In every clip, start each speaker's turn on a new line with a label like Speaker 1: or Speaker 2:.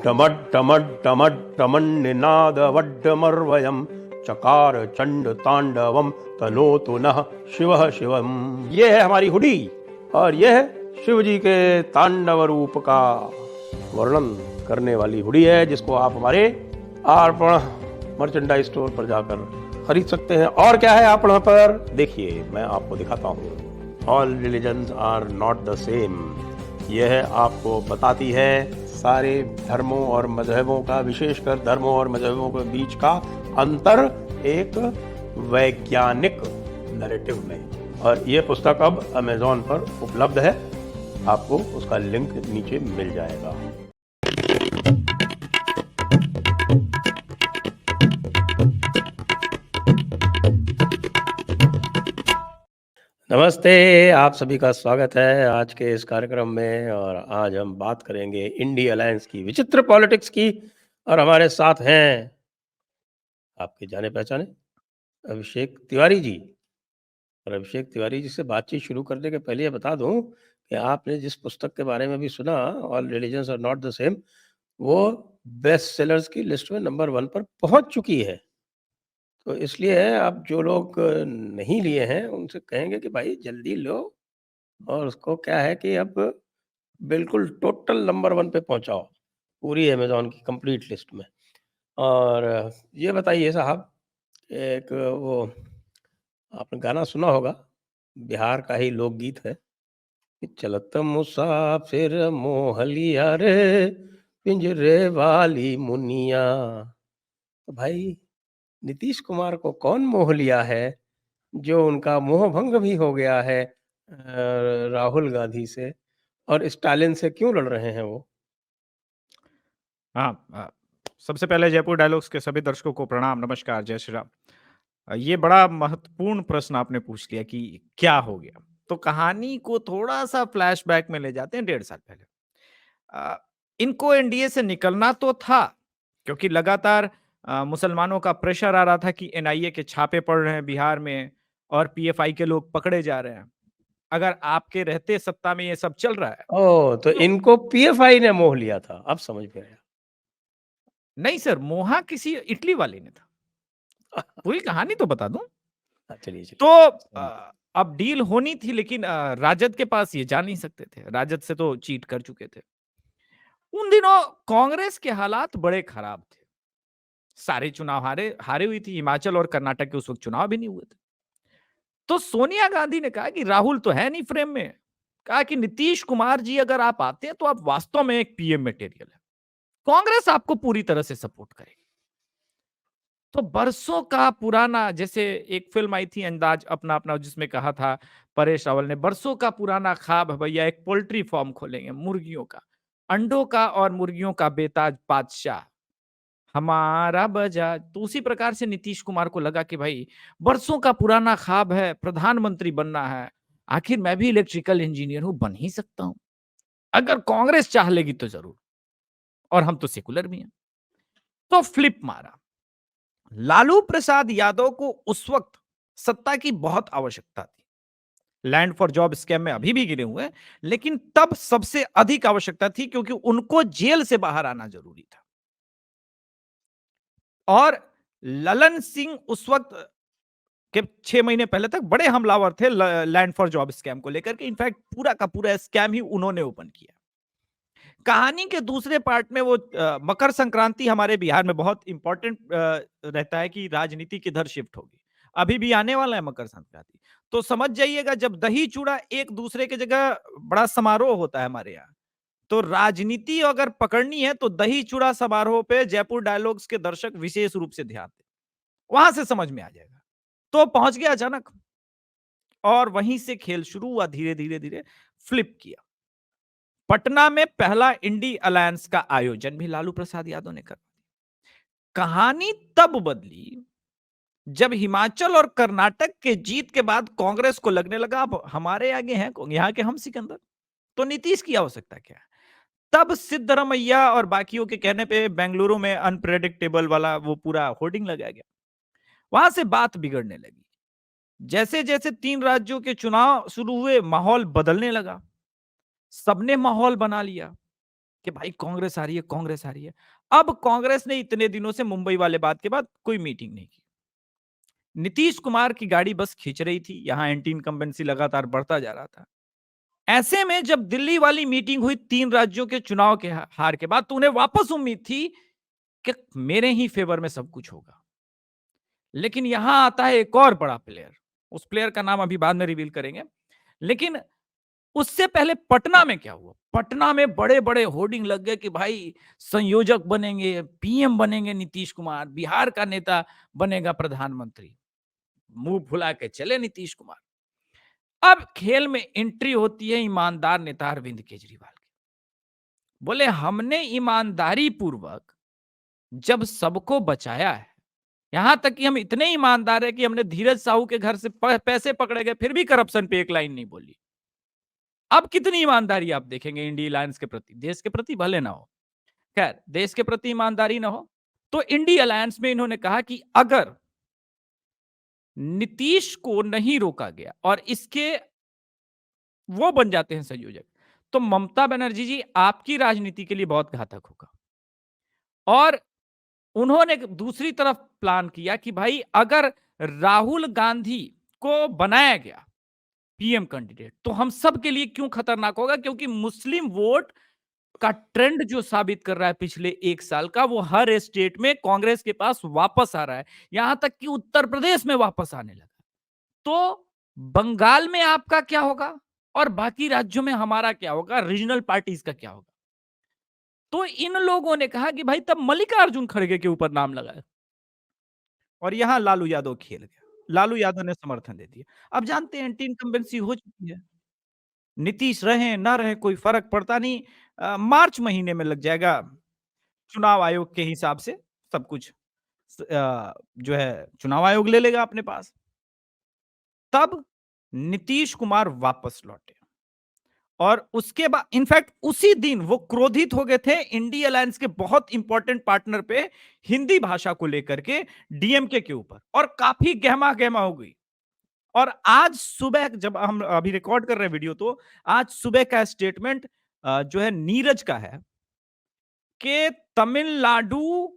Speaker 1: डमड डमड डमड demon Ninad वड्डमर्वयम चकार चंड तांडवम तनोतु नः शिवः शिवम। ये है हमारी हुडी और यह है शिव जी के तांडव रूप का वर्णन करने वाली हुडी है, जिसको आप हमारे अर्पण मर्चेंडाइज स्टोर पर जाकर खरीद सकते हैं। और क्या है अर्पण पर, देखिए मैं आपको दिखाता हूँ। All religions are not the same. यह आपको बताती है सारे धर्मों और मजहबों का, विशेषकर धर्मों और मजहबों के बीच का अंतर एक वैज्ञानिक नैरेटिव में। और यह पुस्तक अब अमेज़न पर उपलब्ध है, आपको उसका लिंक नीचे मिल जाएगा। नमस्ते, आप सभी का स्वागत है आज के इस कार्यक्रम में। और आज हम बात करेंगे इंडी अलायंस की विचित्र पॉलिटिक्स की। और हमारे साथ हैं आपके जाने पहचाने अभिषेक तिवारी जी। और अभिषेक तिवारी जी से बातचीत शुरू करने के पहले ये बता दूं कि आपने जिस पुस्तक के बारे में भी सुना, all religions are not the same, वो बेस्ट सेलर्स की लिस्ट में नंबर 1 पर पहुंच चुकी है। तो इसलिए आप जो लोग नहीं लिए हैं उनसे कहेंगे कि भाई जल्दी लो, और उसको क्या है कि अब बिल्कुल टोटल नंबर 1 पे पहुंचाओ पूरी अमेज़न की कंप्लीट लिस्ट में। और ये बताइए साहब, एक वो आपने गाना सुना होगा, बिहार का ही लोकगीत है कि चलत मुसाफिर मोह लिया रे पिंजरे वाली मुनिया। तो भाई नीतीश कुमार को कौन मोह लिया है, जो उनका मोह भंग भी हो गया है राहुल गांधी से, और स्टालिन से क्यों लड़ रहे हैं वो?
Speaker 2: हाँ, सबसे पहले जयपुर डायलॉग्स के सभी दर्शकों को प्रणाम, नमस्कार, जय श्री राम। ये बड़ा महत्वपूर्ण प्रश्न आपने पूछ लिया कि क्या हो गया? तो कहानी को थोड़ा-सा फ्लैशबैक में ले जाते हैं 1.5 साल पहले। अ, इनको एनडीए से निकलना तो था, क्योंकि लगातार मुसलमानों का प्रेशर आ रहा था कि एनआईए के छापे पड़ रहे हैं बिहार में और पीएफआई के लोग पकड़े जा रहे हैं। अगर आपके रहते सत्ता में ये सब चल रहा है,
Speaker 1: ओह! तो
Speaker 2: तो
Speaker 1: इनको पीएफआई ने मोह लिया था, अब समझ में आया।
Speaker 2: नहीं सर, मोहा किसी इटली वाले ने था। पूरी कहानी तो बता दूं।
Speaker 1: चलिए, चलिए।
Speaker 2: तो अब डील होनी थी, लेकिन राजद के पास ये जा नहीं सकते थे। राजद से तो चीट कर चुके थे। उन दिनों कांग्रेस के हालात बड़े खराब थे। सारे चुनाव हारे हारे हुई थी। हिमाचल और कर्नाटक के उस वक्त चुनाव भी नहीं हुए थे। तो सोनिया गांधी ने कहा कि राहुल तो है नहीं फ्रेम में। कहा कि नीतीश कुमार जी अगर आप आते हैं तो आप वास्तव में एक पीएम मटेरियल है। कांग्रेस आपको पूरी तरह से सपोर्ट करेगी। तो बरसों का पुराना, जैसे एक फिल्म आई थी अंदाज अपना अपना, जिसमें कहा था परेश रावल ने, बरसों का पुराना ख्वाब है भैया, एक पोल्ट्री फार्म खोलेंगे मुर्गियों का, अंडों का और मुर्गियों का बेताज बादशाह हमारा बजाज। तो उसी प्रकार से नीतीश कुमार को लगा कि भाई बरसों का पुराना ख्वाब है, प्रधानमंत्री बनना है, आखिर मैं भी इलेक्ट्रिकल इंजीनियर हूं, बन ही सकता हूं, अगर कांग्रेस चाह लेगी तो जरूर, और हम तो सेकुलर भी हैं। तो फ्लिप मारा। लालू प्रसाद यादव को उस वक्त सत्ता की बहुत आवश्यकता थी। लैंड फॉर जॉब स्कैम में अभी भी गिरे हुए हैं, लेकिन तब सबसे अधिक आवश्यकता थी, क्योंकि उनको जेल से बाहर आना जरूरी था। और ललन सिंह उस वक्त के 6 महीने पहले तक बड़े हमलावर थे लैंड फॉर जॉब स्कैम को लेकर के। इनफैक्ट पूरा का पूरा स्कैम ही उन्होंने ओपन किया। कहानी के दूसरे पार्ट में वो मकर संक्रांति हमारे बिहार में बहुत इंपॉर्टेंट रहता है कि राजनीति किधर शिफ्ट होगी। अभी भी आने वाला है मकर संक्रांति, तो समझ जाइएगा जब दही चूड़ा एक दूसरे की जगह बड़ा समारोह होता है हमारे यहाँ, तो राजनीति अगर पकड़नी है तो दही चूड़ा समारोह पे जयपुर डायलॉग्स के दर्शक विशेष रूप से ध्यान दें, वहां से समझ में आ जाएगा। तो पहुंच गया अचानक, और वहीं से खेल शुरू हुआ, धीरे धीरे धीरे फ्लिप किया। पटना में पहला इंडी अलायंस का आयोजन भी लालू प्रसाद यादव ने कर दिया। कहानी तब बदली जब हिमाचल और कर्नाटक के जीत के बाद कांग्रेस को लगने लगा अब हमारे आगे हैं यहाँ के हम सिकंदर, तो नीतीश की आवश्यकता क्या है। तब सिद्धरमैया और बाकियों के कहने पे बेंगलुरु में अनप्रेडिक्टेबल वाला वो पूरा होर्डिंग लगाया गया। वहां से बात बिगड़ने लगी। जैसे जैसे 3 राज्यों के चुनाव शुरू हुए, माहौल बदलने लगा। सबने माहौल बना लिया। कि भाई कांग्रेस आ रही है, कांग्रेस आ रही है। अब कांग्रेस ने इतने दिनों से मुंबई वाले बात के बाद कोई मीटिंग नहीं की। नीतीश कुमार की गाड़ी बस खींच रही थी, यहां एंटी इनकम्बेंसी लगातार बढ़ता जा रहा था। ऐसे में जब दिल्ली वाली मीटिंग हुई 3 राज्यों के चुनाव के हार के बाद, तो उन्हें वापस उम्मीद थी कि मेरे ही फेवर में सब कुछ होगा। लेकिन यहां आता है एक और बड़ा प्लेयर, उस प्लेयर का नाम अभी बाद में रिवील करेंगे। लेकिन उससे पहले पटना में क्या हुआ? पटना में बड़े-बड़े होर्डिंग लग गए कि भाई संयोजक बनेंगे, पीएम बनेंगे नीतीश कुमार, बिहार का नेता बनेगा प्रधानमंत्री। मुंह फुला के चले नीतीश कुमार। अब खेल में एंट्री होती है ईमानदार नेता अरविंद केजरीवाल की। बोले हमने ईमानदारी पूर्वक जब सबको बचाया है, यहां तक कि हम इतने ईमानदार है कि हमने धीरज साहू के घर से पैसे पकड़े गए, फिर भी करप्शन पे एक लाइन नहीं बोली। अब कितनी ईमानदारी आप देखेंगे इंडिया अलायंस के प्रति, देश के प्रति भले ना हो, खैर देश के प्रति ईमानदारी ना हो, तो इंडिया अलायंस में इन्होंने कहा कि अगर नीतीश को नहीं रोका गया और इसके वो बन जाते हैं संयोजक, तो ममता बनर्जी जी आपकी राजनीति के लिए बहुत घातक होगा। और उन्होंने दूसरी तरफ प्लान किया कि भाई अगर राहुल गांधी को बनाया गया पीएम कैंडिडेट, तो हम सब के लिए क्यों खतरनाक होगा, क्योंकि मुस्लिम वोट का ट्रेंड जो साबित कर रहा है पिछले 1 साल का, वो हर स्टेट में कांग्रेस के पास वापस आ रहा है, यहां तक कि उत्तर प्रदेश में वापस आने लगा। तो बंगाल में आपका क्या होगा और बाकी राज्यों में हमारा क्या होगा, रीजनल पार्टीज का क्या होगा? तो इन लोगों ने कहा कि भाई तब मल्लिकार्जुन खड़गे के ऊपर नाम लगाए और यहां लालू यादव खेल गया। लालू यादव ने समर्थन दे दिया। अब जानते हैं एंटी इनकम्बेंसी हो चुकी है। नीतीश रहे ना रहे कोई फर्क पड़ता नहीं। मार्च महीने में लग जाएगा चुनाव आयोग के हिसाब से सब कुछ। जो है चुनाव आयोग ले लेगा अपने पास। तब नीतीश कुमार वापस लौटे और उसके बाद इनफैक्ट उसी दिन वो क्रोधित हो गए थे इंडिया अलायंस के बहुत इंपॉर्टेंट पार्टनर पे, हिंदी भाषा को लेकर के, डीएमके के ऊपर, और काफी गहमा गहमा हो गई। और आज सुबह जब हम अभी रिकॉर्ड कर रहे हैं वीडियो, तो आज सुबह का स्टेटमेंट जो है नीरज का है कि तमिलनाडु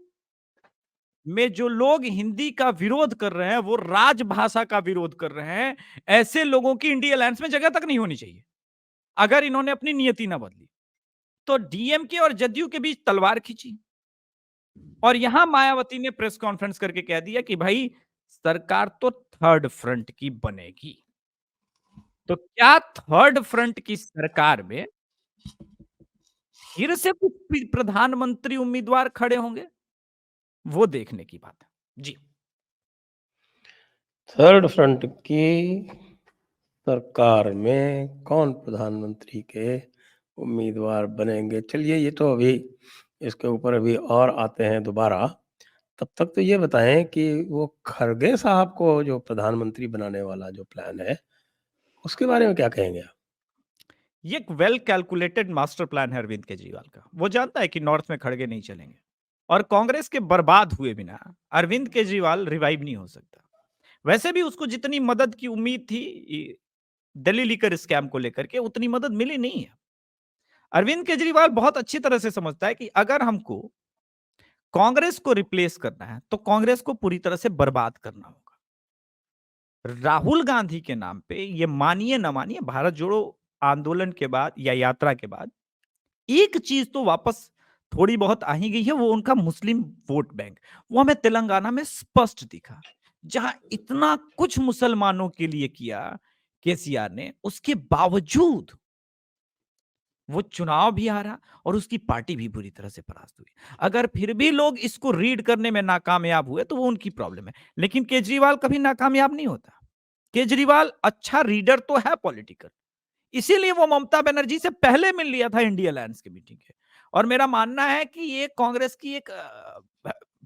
Speaker 2: में जो लोग हिंदी का विरोध कर रहे हैं वो राजभाषा का विरोध कर रहे हैं। ऐसे लोगों की इंडिया अलायंस में जगह तक नहीं होनी चाहिए अगर इन्होंने अपनी नियति ना बदली। तो डीएमके और जदयू के बीच तलवार खींची और यहां मायावती ने प्रेस कॉन्फ्रेंस करके कह दिया कि भाई सरकार तो थर्ड फ्रंट की बनेगी। तो क्या थर्ड फ्रंट की सरकार में फिर से कुछ प्रधानमंत्री उम्मीदवार खड़े होंगे? वो देखने की बात है जी।
Speaker 1: थर्ड फ्रंट की सरकार में कौन प्रधानमंत्री के उम्मीदवार बनेंगे? चलिए ये तो अभी इसके ऊपर अभी और आते हैं दोबारा। तब तक तो ये बताएँ कि वो खरगे साहब को जो प्रधानमंत्री बनाने वाला जो प्लान है, उसके बारे में क्या कहेंगे आप?
Speaker 2: ये एक वेल कैलकुलेटेड मास्टर प्लान है अरविंद केजरीवाल का। वो जानता है कि नॉर्थ में खड़गे नहीं चलेंगे और कांग्रेस के बर्बाद हुए बिना अरविंद केजरीवाल रिवाइव नहीं हो सकता। वैसे भी उसको जितनी मदद की उम्मीद थी दिल्ली लीकर स्कैम को लेकर के, उतनी मदद मिली नहीं है। अरविंद केजरीवाल बहुत अच्छी तरह से समझता है कि अगर हमको कांग्रेस को रिप्लेस करना है तो कांग्रेस को पूरी तरह से बर्बाद करना होगा। राहुल गांधी के नाम पे, ये मानिए ना मानिए, भारत जोड़ो आंदोलन के बाद या यात्रा के बाद एक चीज तो वापस थोड़ी बहुत आ ही गई है, वो उनका मुस्लिम वोट बैंक। वो हमें तेलंगाना में स्पष्ट दिखा, जहां इतना कुछ मुसलमानों के लिए किया केसीआर ने, उसके बावजूद वो चुनाव भी हारा और उसकी पार्टी भी बुरी तरह से परास्त हुई। अगर फिर भी लोग इसको रीड करने में नाकामयाब हुए तो वो उनकी प्रॉब्लम है, लेकिन केजरीवाल कभी नाकामयाब नहीं होता। केजरीवाल अच्छा रीडर तो है पॉलिटिकल, इसीलिए वो ममता बनर्जी से पहले मिल लिया था इंडिया अलायंस की मीटिंग के। और मेरा मानना है कि ये कांग्रेस की एक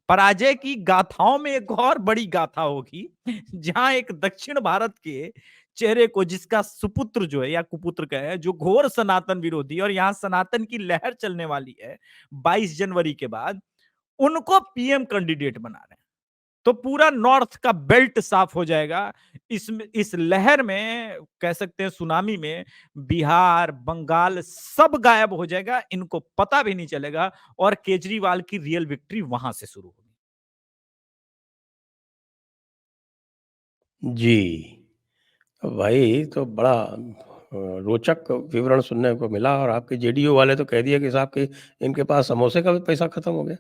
Speaker 2: पराजय की गाथाओं में एक और बड़ी गाथा होगी, जहां एक दक्षिण भारत के चेहरे को, जिसका सुपुत्र जो है या कुपुत्र का है, जो घोर सनातन विरोधी, और यहां सनातन की लहर चलने वाली है 22 जनवरी के बाद, उनको पीएम कैंडिडेट बना रहे हैं। तो पूरा नॉर्थ का बेल्ट साफ हो जाएगा। इस लहर में कह सकते हैं, सुनामी में बिहार, बंगाल सब गायब हो जाएगा, इनको पता भी नहीं चलेगा और केजरीवाल की रियल विक्ट्री वहां से शुरू होगी।
Speaker 1: जी। भाई तो बड़ा रोचक विवरण सुनने को मिला और आपके जेडीयू वाले तो कह दिए कि साहब कि इनके पास समोसे का भी पैसा खत्म हो गया।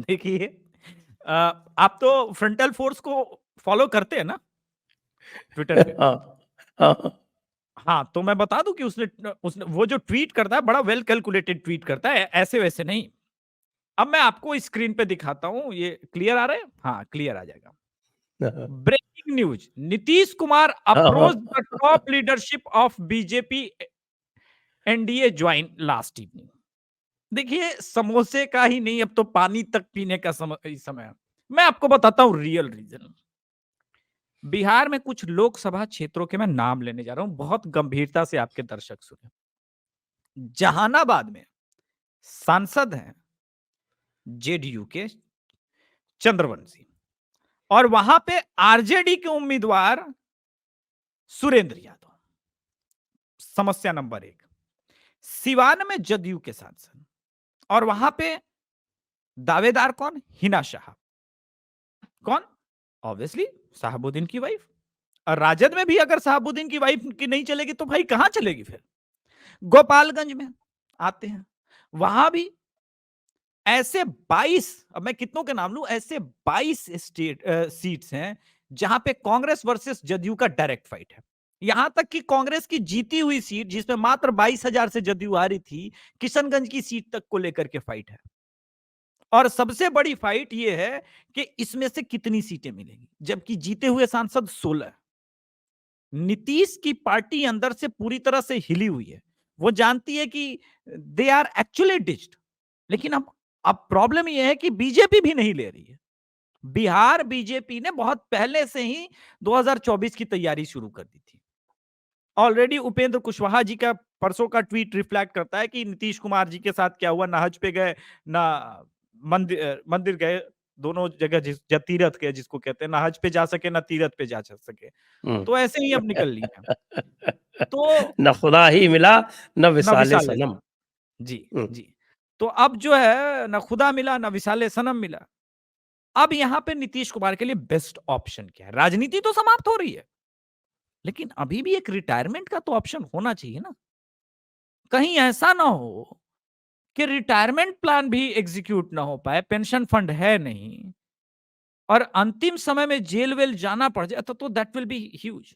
Speaker 2: देखिए, आप तो फ्रंटल फोर्स को फॉलो करते हैं ना ट्विटर पे?
Speaker 1: हाँ, हाँ, हाँ।
Speaker 2: हाँ, तो मैं बता दूं कि उसने उसने वो जो ट्वीट करता है बड़ा वेल कैलकुलेटेड ट्वीट करता है, ऐसे वैसे नहीं। अब मैं आपको स्क्रीन पे दिखाता हूं, ये क्लियर आ रहा है? हाँ, क्लियर आ जाएगा। ब्रेकिंग न्यूज, नीतीश कुमार
Speaker 1: हाँ,
Speaker 2: अप्रोच
Speaker 1: हाँ।
Speaker 2: The top leadership of BJP NDA join last evening. देखिए, समोसे का ही नहीं, अब तो पानी तक पीने का समय है। मैं आपको बताता हूं रियल रीजन। बिहार में कुछ लोकसभा क्षेत्रों के मैं नाम लेने जा रहा हूं, बहुत गंभीरता से आपके दर्शक सुने। जहानाबाद में सांसद हैं जेडीयू के चंद्रवंशी, और वहां पे आरजेडी के उम्मीदवार सुरेंद्र यादव। समस्या नंबर एक। सिवान में जदयू के सांसद, और वहां पे दावेदार कौन? हिना शाह। कौन? ऑब्वियसली साहबुद्दीन की वाइफ। और राजद में भी अगर साहबुद्दीन की वाइफ की नहीं चलेगी तो भाई कहां चलेगी फिर? गोपालगंज में आते हैं, वहां भी ऐसे 22, अब मैं कितनों के नाम लूं, ऐसे 22 सीट्स हैं जहां पे कांग्रेस वर्सेस जदयू का डायरेक्ट फाइट है। यहां तक कि कांग्रेस की जीती हुई सीट, जिसमें मात्र 22,000 से जदयू आ रही थी, किशनगंज की सीट तक को लेकर के फाइट है। और सबसे बड़ी फाइट यह है कि इसमें से कितनी सीटें मिलेंगी, जबकि जीते हुए सांसद 16। नीतीश की पार्टी अंदर से पूरी तरह से हिली हुई है। वो जानती है कि दे आर एक्चुअली डिच्ड। लेकिन अब प्रॉब्लम यह है कि बीजेपी भी नहीं ले रही है। बिहार बीजेपी ने बहुत पहले से ही 2024 की तैयारी शुरू कर दी थी। ऑलरेडी उपेंद्र कुशवाहा जी का परसों का ट्वीट रिफ्लेक्ट करता है कि नीतीश कुमार जी के साथ क्या हुआ, ना हज पे गए, ना मंदिर गए, दोनों जगह तीरथ गए, जिसको कहते हैं, ना हज पे जा सके ना तीरथ पे जा सके।
Speaker 1: हुँ।
Speaker 2: तो ऐसे ही अब निकल ली है। तो
Speaker 1: ना खुदा ही मिला, ना
Speaker 2: ना
Speaker 1: विसाले
Speaker 2: विशाल है।
Speaker 1: सनम।
Speaker 2: जी,
Speaker 1: हुँ।
Speaker 2: जी। तो अब जो है, ना खुदा मिला ना विशाले सनम मिला। अब यहां पे नीतीश कुमार के लिए बेस्ट ऑप्शन क्या है? राजनीति तो समाप्त हो रही है, लेकिन अभी भी एक रिटायरमेंट का तो ऑप्शन होना चाहिए ना। कहीं ऐसा ना हो कि रिटायरमेंट प्लान भी एग्जीक्यूट ना हो पाए, पेंशन फंड है नहीं, और अंतिम समय में जेल वेल जाना पड़ जाए, तो दैट विल बी ह्यूज।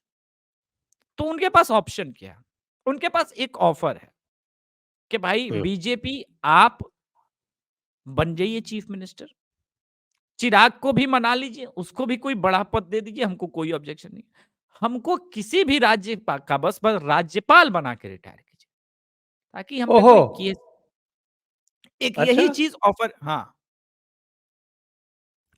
Speaker 2: तो उनके पास ऑप्शन क्या है? उनके पास एक ऑफर है कि भाई
Speaker 1: हुँ।
Speaker 2: बीजेपी, आप बन जाइए चीफ मिनिस्टर, चिराग को भी मना लीजिए, उसको भी कोई बड़ा पद दे दीजिए, हमको कोई ऑब्जेक्शन नहीं। हमको किसी भी राज्य का बस राज्यपाल बना के रिटायर कीजिए, ताकि हम पे
Speaker 1: ओहो!
Speaker 2: कोई केस, एक
Speaker 1: अच्छा।
Speaker 2: यही चीज ऑफर। हाँ,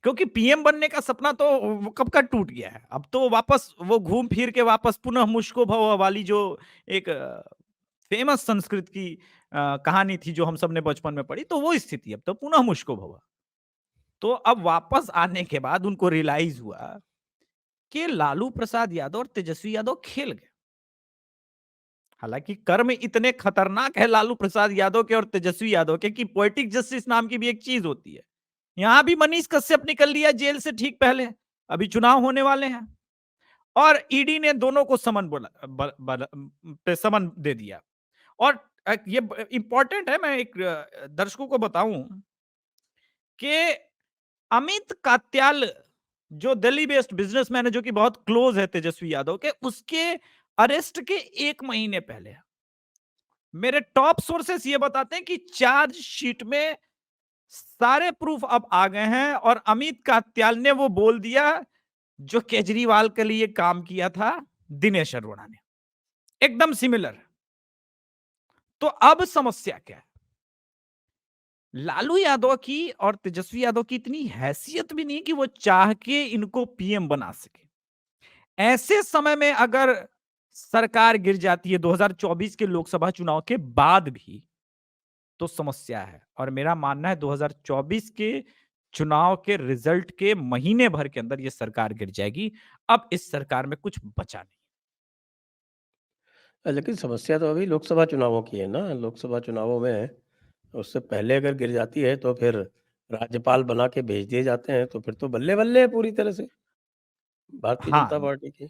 Speaker 2: क्योंकि पीएम बनने का सपना तो वो कब का टूट गया है। अब तो वापस वो घूम फिर के वापस पुनः मुझको भव वाली जो एक फेमस संस्कृत की कहानी थी, जो हम सब ने बचपन में पढ़ी, तो वो स्थिति अब तो पुनः मुझको भव। तो अब वापस आने के बाद उनको रियलाइज हुआ कि लालू प्रसाद यादव और तेजस्वी यादव खेल गए। हालांकि कर्म इतने खतरनाक है लालू प्रसाद यादव के और तेजस्वी यादव के कि पोएटिक जस्टिस नाम की भी एक चीज होती है। यहां भी मनीष कश्यप निकल लिया जेल से ठीक पहले, अभी चुनाव होने वाले हैं, और ईडी ने दोनों को समन पे समन दे दिया। और ये इंपॉर्टेंट है, मैं एक दर्शकों को बताऊं कि अमित कात्याल, जो दिल्ली बेस्ड बिजनेसमैन है, जो कि बहुत क्लोज है तेजस्वी यादव के, उसके अरेस्ट के 1 महीने पहले मेरे टॉप सोर्सेस ये बताते हैं कि चार्जशीट में सारे प्रूफ अब आ गए हैं, और अमित कात्याल ने वो बोल दिया जो केजरीवाल के लिए काम किया था दिनेश अरोड़ा ने, एकदम सिमिलर। तो अब समस्या क्या है? लालू यादव की और तेजस्वी यादव की इतनी हैसियत भी नहीं कि वो चाह के इनको पीएम बना सके। ऐसे समय में अगर सरकार गिर जाती है 2024 के लोकसभा चुनाव के बाद भी, तो समस्या है। और मेरा मानना है 2024 के चुनाव के रिजल्ट के महीने भर के अंदर ये सरकार गिर जाएगी। अब इस सरकार में कुछ बचा नहीं।
Speaker 1: लेकिन समस्या तो अभी लोकसभा चुनावों की है ना, लोकसभा चुनावों में उससे पहले अगर गिर जाती है तो फिर राज्यपाल बना के भेज दिए जाते हैं, तो फिर तो बल्ले-बल्ले है पूरी तरह से भारतीय जनता
Speaker 2: हाँ,
Speaker 1: पार्टी की।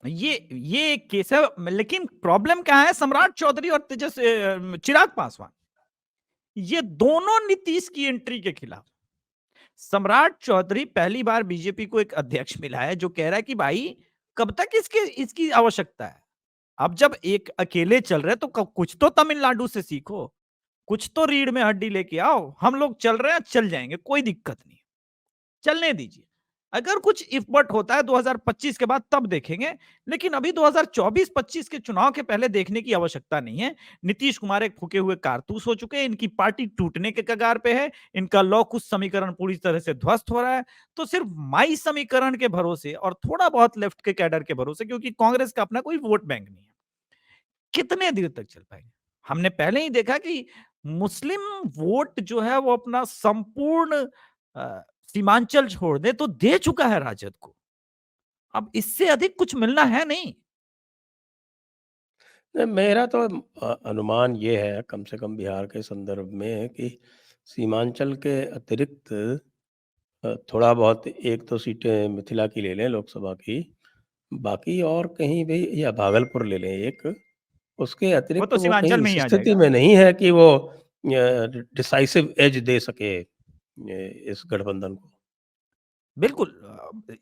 Speaker 2: ये एक केस है, लेकिन प्रॉब्लम क्या है, सम्राट चौधरी और चिराग पासवान, ये दोनों नीतीश की एंट्री के खिलाफ। सम्राट चौधरी पहली बार बीजेपी को एक अध्यक्ष मिला है जो कह रहा है कि भाई कब तक इसके इसकी आवश्यकता है। अब जब एक अकेले चल रहे तो कुछ तो तमिलनाडु से सीखो, कुछ तो रीढ़ में हड्डी लेके आओ। हम लोग चल रहे हैं, चल जाएंगे, कोई दिक्कत नहीं, चलने दीजिए। अगर कुछ इफ बट होता है 2025 के बाद तब देखेंगे, लेकिन अभी 2024-25 के चुनाव के पहले देखने की आवश्यकता नहीं है। नीतीश कुमार एक फूके हुए कारतूस हो चुके हैं, इनकी पार्टी टूटने के कगार पे है, इनका लौ कुछ समीकरण पूरी तरह से ध्वस्त हो रहा है। तो सिर्फ माई समीकरण के भरोसे और थोड़ा बहुत लेफ्ट के कैडर के भरोसे, क्योंकि कांग्रेस का अपना कोई वोट बैंक नहीं है, कितने देर तक चल पाएंगे। हमने पहले ही देखा कि मुस्लिम वोट जो है वो अपना संपूर्ण सीमांचल छोड़ दे तो दे चुका है राजद को। अब इससे अधिक कुछ मिलना है नहीं।
Speaker 1: नहीं, मेरा तो अनुमान ये है कम से कम बिहार के संदर्भ में कि सीमांचल के अतिरिक्त थोड़ा बहुत 1-2 सीटें मिथिला की ले लें लोकसभा की, बाकी और कहीं भी या भागलपुर ले लें एक, उसके
Speaker 2: वो
Speaker 1: अतिरिक्त
Speaker 2: तो
Speaker 1: वो
Speaker 2: सीमांचल
Speaker 1: कहीं
Speaker 2: में
Speaker 1: इस
Speaker 2: ही आ
Speaker 1: स्थिति
Speaker 2: जाएगा।
Speaker 1: में नहीं है कि वो डिसाइसिव एज दे सके इस गठबंधन को।
Speaker 2: बिल्कुल।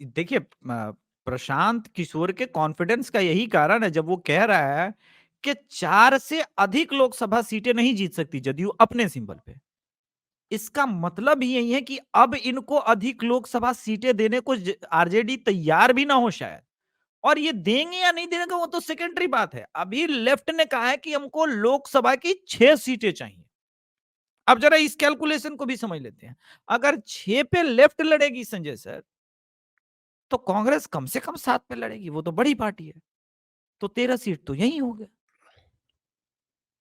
Speaker 2: देखिए, प्रशांत किशोर के कॉन्फिडेंस का यही कारण है जब वो कह रहा है कि 4 से अधिक लोकसभा सीटें नहीं जीत सकती जदयू अपने सिंबल पे। इसका मतलब ही यही है कि अब इनको अधिक लोकसभा सीटें देने को आरजेडी तैयार भी ना हो शायद। और ये देंगे या नहीं देंगे वो तो सेकेंडरी बात है। अभी लेफ्ट ने कहा है कि हमको लोकसभा की 6 सीटें चाहिए। अब जरा इस कैलकुलेशन को भी समझ लेते हैं। अगर 6 पे लेफ्ट लड़ेगी संजय सर, तो कांग्रेस कम से कम 7 पे लड़ेगी, वो तो बड़ी पार्टी है। तो 13 सीट तो यही हो गए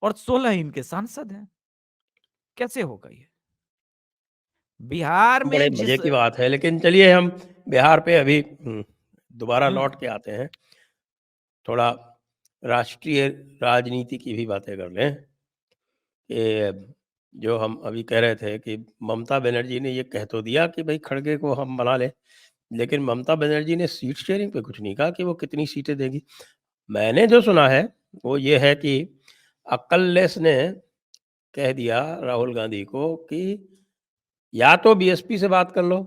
Speaker 2: और 16 इनके सांसद हैं। कैसे होगा ये? बिहार
Speaker 1: बड़े
Speaker 2: में
Speaker 1: मज़े
Speaker 2: जिस
Speaker 1: की बात है, लेकिन चलिए हम बिहार पे अभी दोबारा लौट के आते हैं। थोड़ा राष्ट्रीय राजनीति की भी बातें कर लें कि जो हम अभी कह रहे थे कि ममता बनर्जी ने ये कह तो दिया कि भई खड़गे को हम बना लें, लेकिन ममता बनर्जी ने सीट शेयरिंग पे कुछ नहीं कहा कि वो कितनी सीटें देगी। मैंने जो सुना है, वो ये है कि अक्ललेस ने कह दिया राहुल गांधी को कि या तो बीएसपी से बात कर लो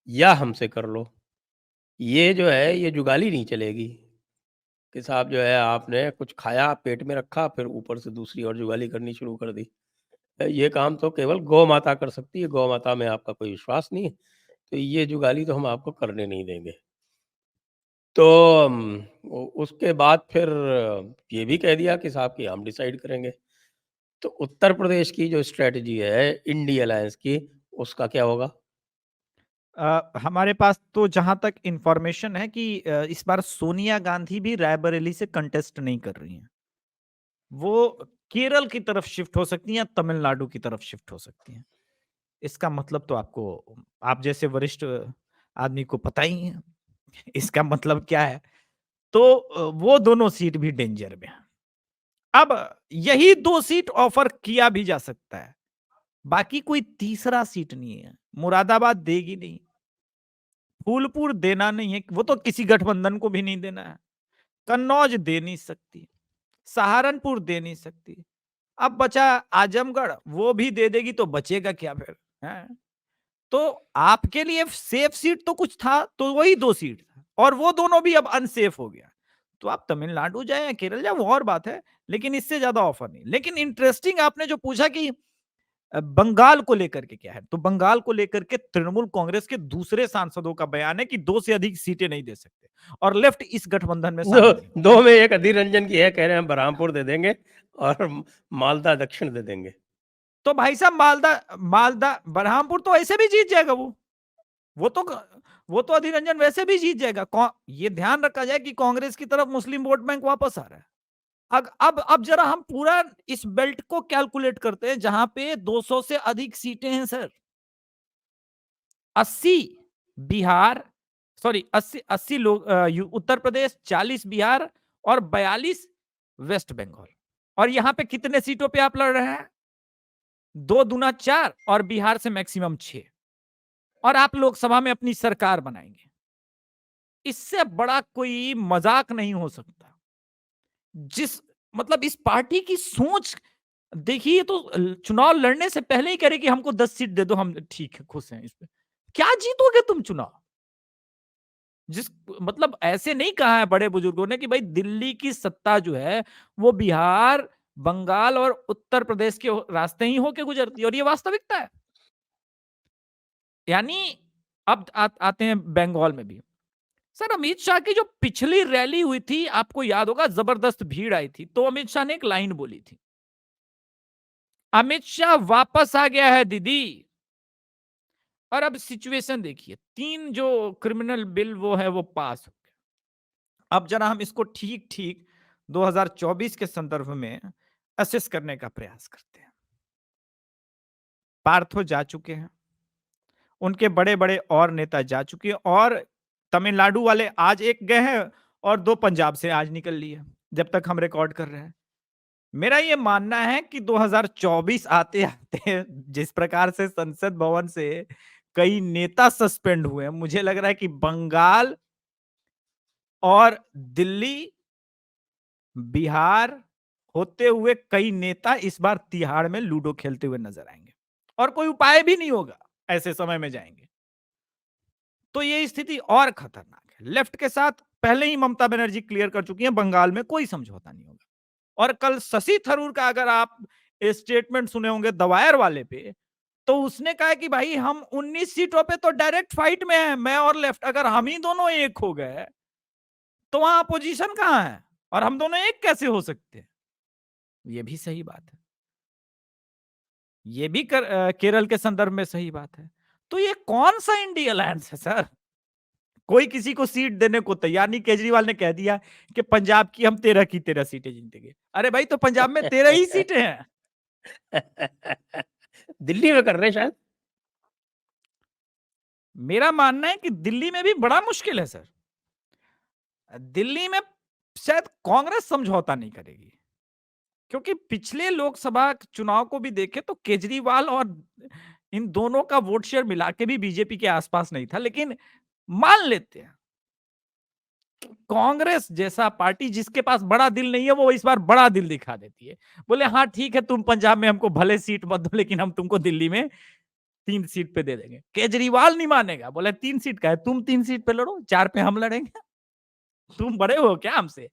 Speaker 1: या हमसे कर लो। ये जो है ये जुगाली नहीं चलेगी कि साहब जो है आपने कुछ खाया, पेट में रखा, फिर ऊपर से दूसरी और जुगाली करनी शुरू कर दी। ये काम तो केवल गौ माता कर सकती है, गौ माता में आपका कोई विश्वास नहीं है, तो ये जुगाली तो हम आपको करने नहीं देंगे। तो उसके बाद फिर ये भी कह दिया कि साहब कि हम डिसाइड करेंगे। तो उत्तर प्रदेश की जो स्ट्रैटेजी है इंडी अलायंस की, उसका क्या होगा?
Speaker 2: हमारे पास तो जहां तक इंफॉर्मेशन है कि इस बार सोनिया गांधी भी रायबरेली से कंटेस्ट नहीं कर रही हैं। वो केरल की तरफ शिफ्ट हो सकती हैं या तमिलनाडु की तरफ शिफ्ट हो सकती हैं। इसका मतलब तो आपको, आप जैसे वरिष्ठ आदमी को पता ही है इसका मतलब क्या है। तो वो दोनों सीट भी डेंजर में है। अब यही 2 सीट ऑफर किया भी जा सकता है, बाकी कोई तीसरा सीट नहीं है। मुरादाबाद देगी नहीं, फूलपुर देना नहीं है, वो तो किसी गठबंधन को भी नहीं देना है। कन्नौज दे नहीं सकती, सहारनपुर दे नहीं सकती। अब बचा आजमगढ़, वो भी दे देगी तो बचेगा क्या फिर? हैं? तो आपके लिए सेफ सीट तो कुछ था, तो वही 2 सीट था और वो दोनों भी अब अनसेफ हो गया। तो आप तमिलनाडु जाएँ या केरल जाएँ वो और बात है, लेकिन इससे ज़्यादा ऑफर नहीं। लेकिन इंटरेस्टिंग आपने जो पूछा कि बंगाल को लेकर के क्या है? तो बंगाल को लेकर के तृणमूल कांग्रेस के दूसरे सांसदों का बयान है कि 2 से अधिक सीटें नहीं दे सकते और लेफ्ट इस गठबंधन में
Speaker 1: दो
Speaker 2: शामिल नहीं होगा।
Speaker 1: 2 में एक अधीर रंजन की है, कह रहे हैं हम बरहामपुर दे देंगे और मालदा दक्षिण दे देंगे।
Speaker 2: तो भाई साहब मालदा मालदा बरहामपुर तो ऐसे भी जीत जाएगा वो। वो तो वो तो अधीर रंजन वैसे भी जीत जाएगा। ये ध्यान रखा जाए कि कांग्रेस की तरफ मुस्लिम वोट बैंक वापस आ रहा है। अब जरा हम पूरा इस बेल्ट को कैलकुलेट करते हैं जहां पे 200 से अधिक सीटें हैं सर। 80 बिहार, सॉरी 80 लोग उत्तर प्रदेश, 40 बिहार और 42 वेस्ट बंगाल। और यहां पे कितने सीटों पे आप लड़ रहे हैं? 2 दूना 4 और बिहार से मैक्सिमम 6, और आप लोकसभा में अपनी सरकार बनाएंगे। इससे बड़ा कोई मजाक नहीं हो सकता। जिस मतलब इस पार्टी की सोच देखिए, तो चुनाव लड़ने से पहले ही कह रहे कि हमको 10 सीट दे दो, हम ठीक है, खुश हैं इस पे। क्या जीतोगे तुम चुनाव? जिस मतलब ऐसे नहीं कहा है बड़े बुजुर्गों ने कि भाई दिल्ली की सत्ता जो है वो बिहार, बंगाल और उत्तर प्रदेश के रास्ते ही होके गुजरती है, और ये वास्तविकता है। यानी अब आते हैं बंगाल में भी। सर, अमित शाह की जो पिछली रैली हुई थी, आपको याद होगा, जबरदस्त भीड़ आई थी, तो अमित शाह ने एक लाइन बोली थी, अमित शाह वापस आ गया है दीदी। और अब सिचुएशन देखिए, 3 जो क्रिमिनल बिल वो है वो पास हो गया। अब जरा हम इसको ठीक ठीक 2024 के संदर्भ में असेस करने का प्रयास करते हैं। पार्थो जा चुके हैं, उनके बड़े बड़े और नेता जा चुके हैं, और तमिलनाडु वाले आज एक गए हैं और 2 पंजाब से आज निकल लिए जब तक हम रिकॉर्ड कर रहे हैं। मेरा ये मानना है कि 2024 आते आते जिस प्रकार से संसद भवन से कई नेता सस्पेंड हुए हैं, मुझे लग रहा है कि बंगाल और दिल्ली, बिहार होते हुए कई नेता इस बार तिहाड़ में लूडो खेलते हुए नजर आएंगे, और कोई उपाय भी नहीं होगा, ऐसे समय में जाएंगे। तो ये स्थिति और खतरनाक है। लेफ्ट के साथ पहले ही ममता बनर्जी क्लियर कर चुकी है, बंगाल में कोई समझौता नहीं होगा। और कल शशि थरूर का अगर आप स्टेटमेंट सुने होंगे दवायर वाले पे, तो उसने कहा कि भाई हम 19 सीटों पे तो डायरेक्ट फाइट में हैं, मैं और लेफ्ट, अगर हम ही दोनों एक हो गए तो वहां अपोजिशन कहां है, और हम दोनों एक कैसे हो सकते हैं? ये भी सही बात है। ये भी केरल के संदर्भ में सही बात है। तो ये कौन सा इंडिया अलायंस है सर? कोई किसी को सीट देने को तैयार नहीं। केजरीवाल ने कह दिया कि पंजाब की हम 13 की 13 सीटें जीतेंगे। अरे भाई, तो पंजाब में 13 ही सीटें हैं।
Speaker 1: दिल्ली में कर रहे हैं शायद।
Speaker 2: मेरा मानना है कि दिल्ली में भी बड़ा मुश्किल है सर। दिल्ली में शायद कांग्रेस समझौता नहीं करेगी, क्योंकि पिछले लोकसभा चुनाव को भी देखें तो केजरीवाल और इन दोनों का वोट शेयर मिला के भी बीजेपी के आसपास नहीं था। लेकिन मान लेते हैं, कांग्रेस जैसा पार्टी जिसके पास बड़ा दिल नहीं है, वो इस बार बड़ा दिल दिखा देती है। बोले हाँ ठीक है, तुम पंजाब में हमको भले सीट मत दो, लेकिन हम तुमको दिल्ली में 3 सीट पे दे देंगे। केजरीवाल नहीं मानेगा, बोले 3 सीट का है, तुम 3 सीट पे लड़ो, 4 पे हम लड़ेंगे। तुम बड़े हो क्या हमसे?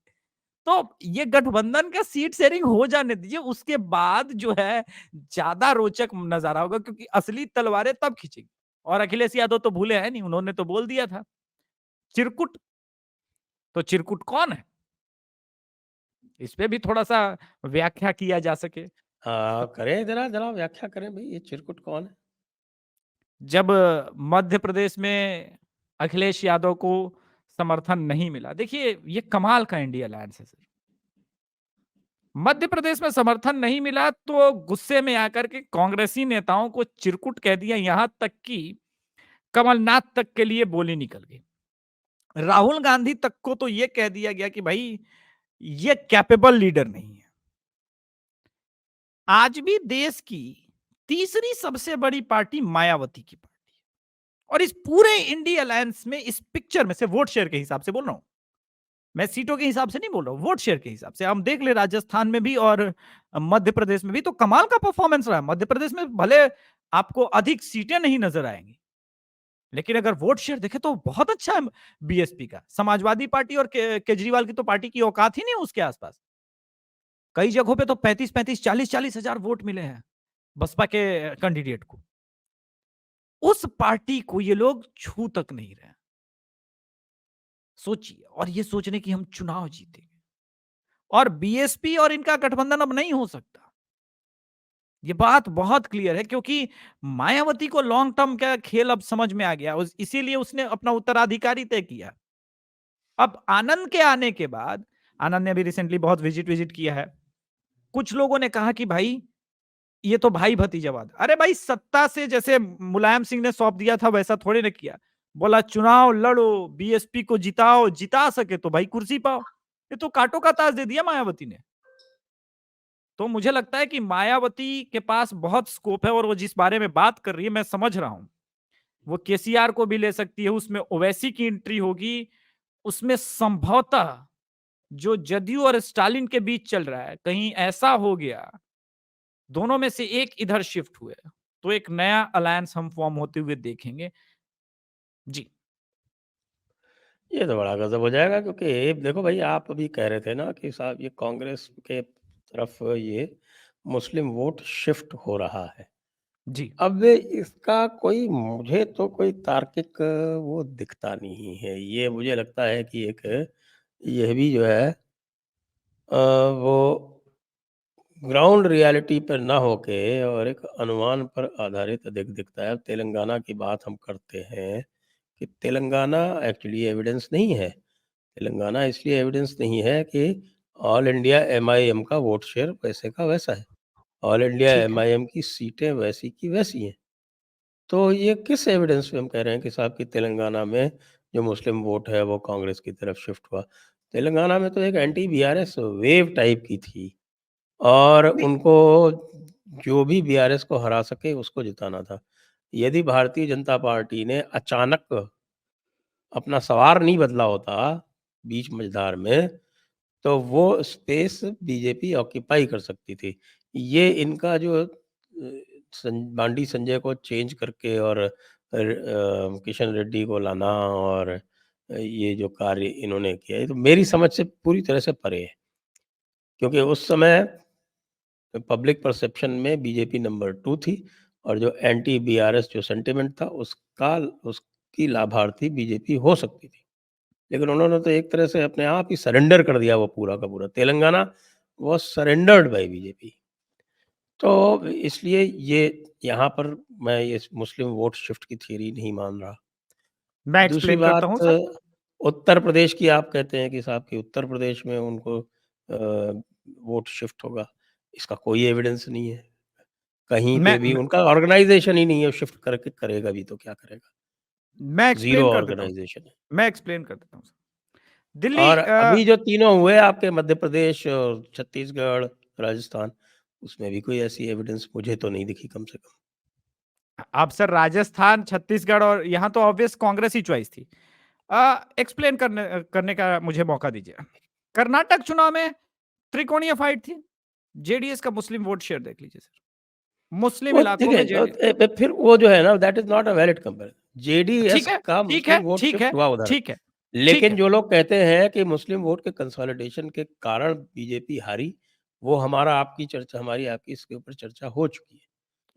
Speaker 2: तो ये गठबंधन का सीट शेयरिंग हो जाने दीजिए, उसके बाद जो है ज्यादा रोचक नजारा होगा, क्योंकि असली तलवारें तब खींचेगी। और अखिलेश यादव तो भूले हैं नहीं, उन्होंने तो बोल दिया था चिरकुट। तो चिरकुट कौन है? इस पे भी थोड़ा सा व्याख्या किया जा सके।
Speaker 1: हाँ, करें जरा जरा व्याख्या करें भाई, ये चिरकुट कौन है?
Speaker 2: जब मध्य प्रदेश में अखिलेश यादव को समर्थन नहीं मिला, देखिए ये कमाल का इंडिया अलायंस है सर। मध्य प्रदेश में समर्थन नहीं मिला तो गुस्से में आकर के कांग्रेसी नेताओं को चिरकुट कह दिया, यहां तक कि कमलनाथ तक के लिए बोली निकल गई। राहुल गांधी तक को तो यह कह दिया गया कि भाई ये कैपेबल लीडर नहीं है। आज भी देश की तीसरी सबसे बड़ी पार्टी मायावती की पार्टी है, और इस पूरे इंडिया अलायंस में, इस पिक्चर में से, वोट शेयर के हिसाब से बोल रहा हूं मैं, सीटों के हिसाब से नहीं बोल रहा हूं, वोट शेयर के हिसाब से हम देख ले, राजस्थान में भी और मध्य प्रदेश में भी तो कमाल का परफॉर्मेंस रहा है। मध्य प्रदेश में भले आपको अधिक सीटें नहीं नजर आएंगी, लेकिन अगर वोट शेयर देखें तो बहुत अच्छा है बीएसपी का। समाजवादी पार्टी और केजरीवाल की तो पार्टी की औकात ही नहीं उसके आसपास। कई जगहों पे तो 35-35, 40-40 हजार वोट मिले हैं बसपा के कैंडिडेट को। उस पार्टी को ये लोग छू तक नहीं रहे। सोचिए, और ये सोचने की हम चुनाव जीतेंगे, और बीएसपी और इनका गठबंधन अब नहीं हो सकता। ये बात बहुत क्लियर है, क्योंकि मायावती को लॉन्ग टर्म का खेल अब समझ में आ गया, इसीलिए उसने अपना उत्तराधिकारी तय किया। अब आनंद के आने के बाद, आनंद ने अभी रिसेंटली बहुत विजिट किया है, कुछ लोगों ने कहा कि भाई ये तो भाई भतीजावाद। अरे भाई, सत्ता से जैसे मुलायम सिंह ने सौंप दिया था वैसा थोड़ी ना किया। बोला चुनाव लड़ो, बीएसपी को जिताओ, जिता सके तो भाई कुर्सी पाओ। ये तो कांटों का ताज दे दिया मायावती ने। तो मुझे लगता है कि मायावती के पास बहुत स्कोप है, और वो जिस बारे में बात कर रही है मैं समझ रहा हूं। वो केसीआर को भी ले सकती है, उसमें ओवैसी की एंट्री होगी, उसमें संभवतः जो जदयू और स्टालिन के बीच चल रहा है, कहीं ऐसा हो गया, दोनों में से एक इधर शिफ्ट हुए, तो एक नया अलायंस हम फॉर्म होते हुए देखेंगे। जी।
Speaker 1: ये तो बड़ा गज़ब हो जाएगा, क्योंकि देखो भाई, आप अभी कह रहे थे ना कि साहब ये कांग्रेस के तरफ ये मुस्लिम वोट शिफ्ट हो रहा है।
Speaker 2: जी।
Speaker 1: अब इसका कोई, मुझे तो कोई तार्किक वो दिखता नहीं है। ये मुझे लगता है कि एक यह भी जो है वो ग्राउंड रियलिटी पर ना होके और एक अनुमान पर आधारित अधिक दिखता है। अब तेलंगाना की बात हम करते हैं कि तेलंगाना एक्चुअली एविडेंस नहीं है। तेलंगाना इसलिए एविडेंस नहीं है कि ऑल इंडिया एमआईएम का वोट शेयर वैसे का वैसा है। ऑल इंडिया
Speaker 2: ठीक है।
Speaker 1: एमआईएम की सीटें वैसी की वैसी हैं। तो ये किस एविडेंस पे हम कह रहे हैं कि साहब कि तेलंगाना में जो मुस्लिम वोट है वो कांग्रेस की तरफ शिफ्ट हुआ? तेलंगाना में तो एक एंटी बीआरएस वेव टाइप की थी, और
Speaker 2: नहीं।
Speaker 1: उनको जो भी बीआरएस को हरा सके उसको जिताना था। यदि भारतीय जनता पार्टी ने अचानक अपना सवार नहीं बदला होता बीच मझधार में, तो वो स्पेस बीजेपी ऑक्यूपाई कर सकती थी। ये इनका जो बांडी संजय को चेंज करके और किशन रेड्डी को लाना और ये जो कार्य इन्होंने किया, ये तो मेरी समझ से पूरी तरह से परे है। क्योंकि उस समय पब्लिक परसेप्शन में बीजेपी नंबर 2 थी, और जो एंटी बीआरएस जो सेंटिमेंट था उसकी लाभार्थी बीजेपी हो सकती थी। लेकिन उन्होंने तो एक तरह से अपने आप ही सरेंडर कर दिया वो पूरा का पूरा। Telangana was surrendered by BJP. तो इसलिए ये यहाँ पर मैं ये मुस्लिम वोट शिफ्ट की थ्योरी नहीं मान रहा।
Speaker 2: मैं
Speaker 1: दूसरी
Speaker 2: एक्सप्लेन करता हूँ
Speaker 1: बात,
Speaker 2: सर।
Speaker 1: उत्तर प्रदेश की आप कहते हैं कि साहब कि उत्तर प्रदेश में उनको वोट शिफ्ट होगा। इसका कोई एविडेंस नहीं है। कहीं पे
Speaker 2: मैं
Speaker 1: भी
Speaker 2: मैं
Speaker 1: उनका ऑर्गनाइज़ेशन ही नहीं है, शिफ्ट करके करेगा भी तो क्या करेगा?
Speaker 2: मैं
Speaker 1: ज़ीरो
Speaker 2: एक्सप्लेन कर देता हूँ।
Speaker 1: ऑर्गनाइज़ेशन है।
Speaker 2: मैं एक्सप्लेन कर देता हूँ सर। दिल्ली
Speaker 1: और अभी जो तीनों हुए आपके मध्य प्रदेश और छत्तीसगढ़, राजस्थान, उसमें भी कोई ऐसी एविडेंस मुझे तो नहीं दिखी कम से कम।
Speaker 2: अब सर राजस्थान, छत्तीसगढ़ और यहाँ तो ऑब्वियस कांग्रेस ही चॉइस थी। एक्सप्लेन करने का मुझे मौका दीजिए। कर्नाटक चुनाव में त्रिकोणीय फाइट थी। जेडीएस का मुस्लिम वोट शेयर देख लीजिए सर। मुस्लिम
Speaker 1: वो
Speaker 2: इलाकों
Speaker 1: देखिए,
Speaker 2: में जेडी
Speaker 1: फिर वो जो है ना, that is not a valid comparison. JDS
Speaker 2: ठीक है,
Speaker 1: का
Speaker 2: ठीक है,
Speaker 1: मुस्लिम वोट
Speaker 2: ठीक
Speaker 1: शिफ्ट
Speaker 2: है,
Speaker 1: हुआ उधर।
Speaker 2: ठीक है, ठीक
Speaker 1: लेकिन
Speaker 2: है।
Speaker 1: जो लोग कहते हैं कि मुस्लिम वोट के कंसोलिडेशन के कारण बीजेपी हारी, वो हमारी आपकी इसके ऊपर चर्चा हो चुकी है।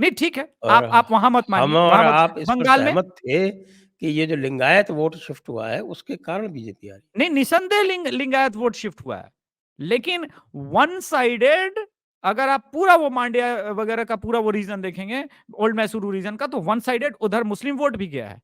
Speaker 2: नहीं ठीक है,
Speaker 1: और
Speaker 2: आप वहाँ मत
Speaker 1: हम
Speaker 2: मानिए,
Speaker 1: और
Speaker 2: वहाँ मत।
Speaker 1: आप इस पर
Speaker 2: बंगाल में
Speaker 1: सहमत थे कि ये जो लिंगायत वोट शिफ्ट हुआ है, उसके कारण बीजेपी हारी।
Speaker 2: नहीं, निसंदेह लिंगायत वोट शिफ्ट हुआ है। लेकिन वन साइडेड, अगर आप पूरा वो मांड्या वगैरह का पूरा वो रीजन देखेंगे, ओल्ड मैसूरू रीजन का, तो वन साइडेड उधर मुस्लिम वोट भी गया है।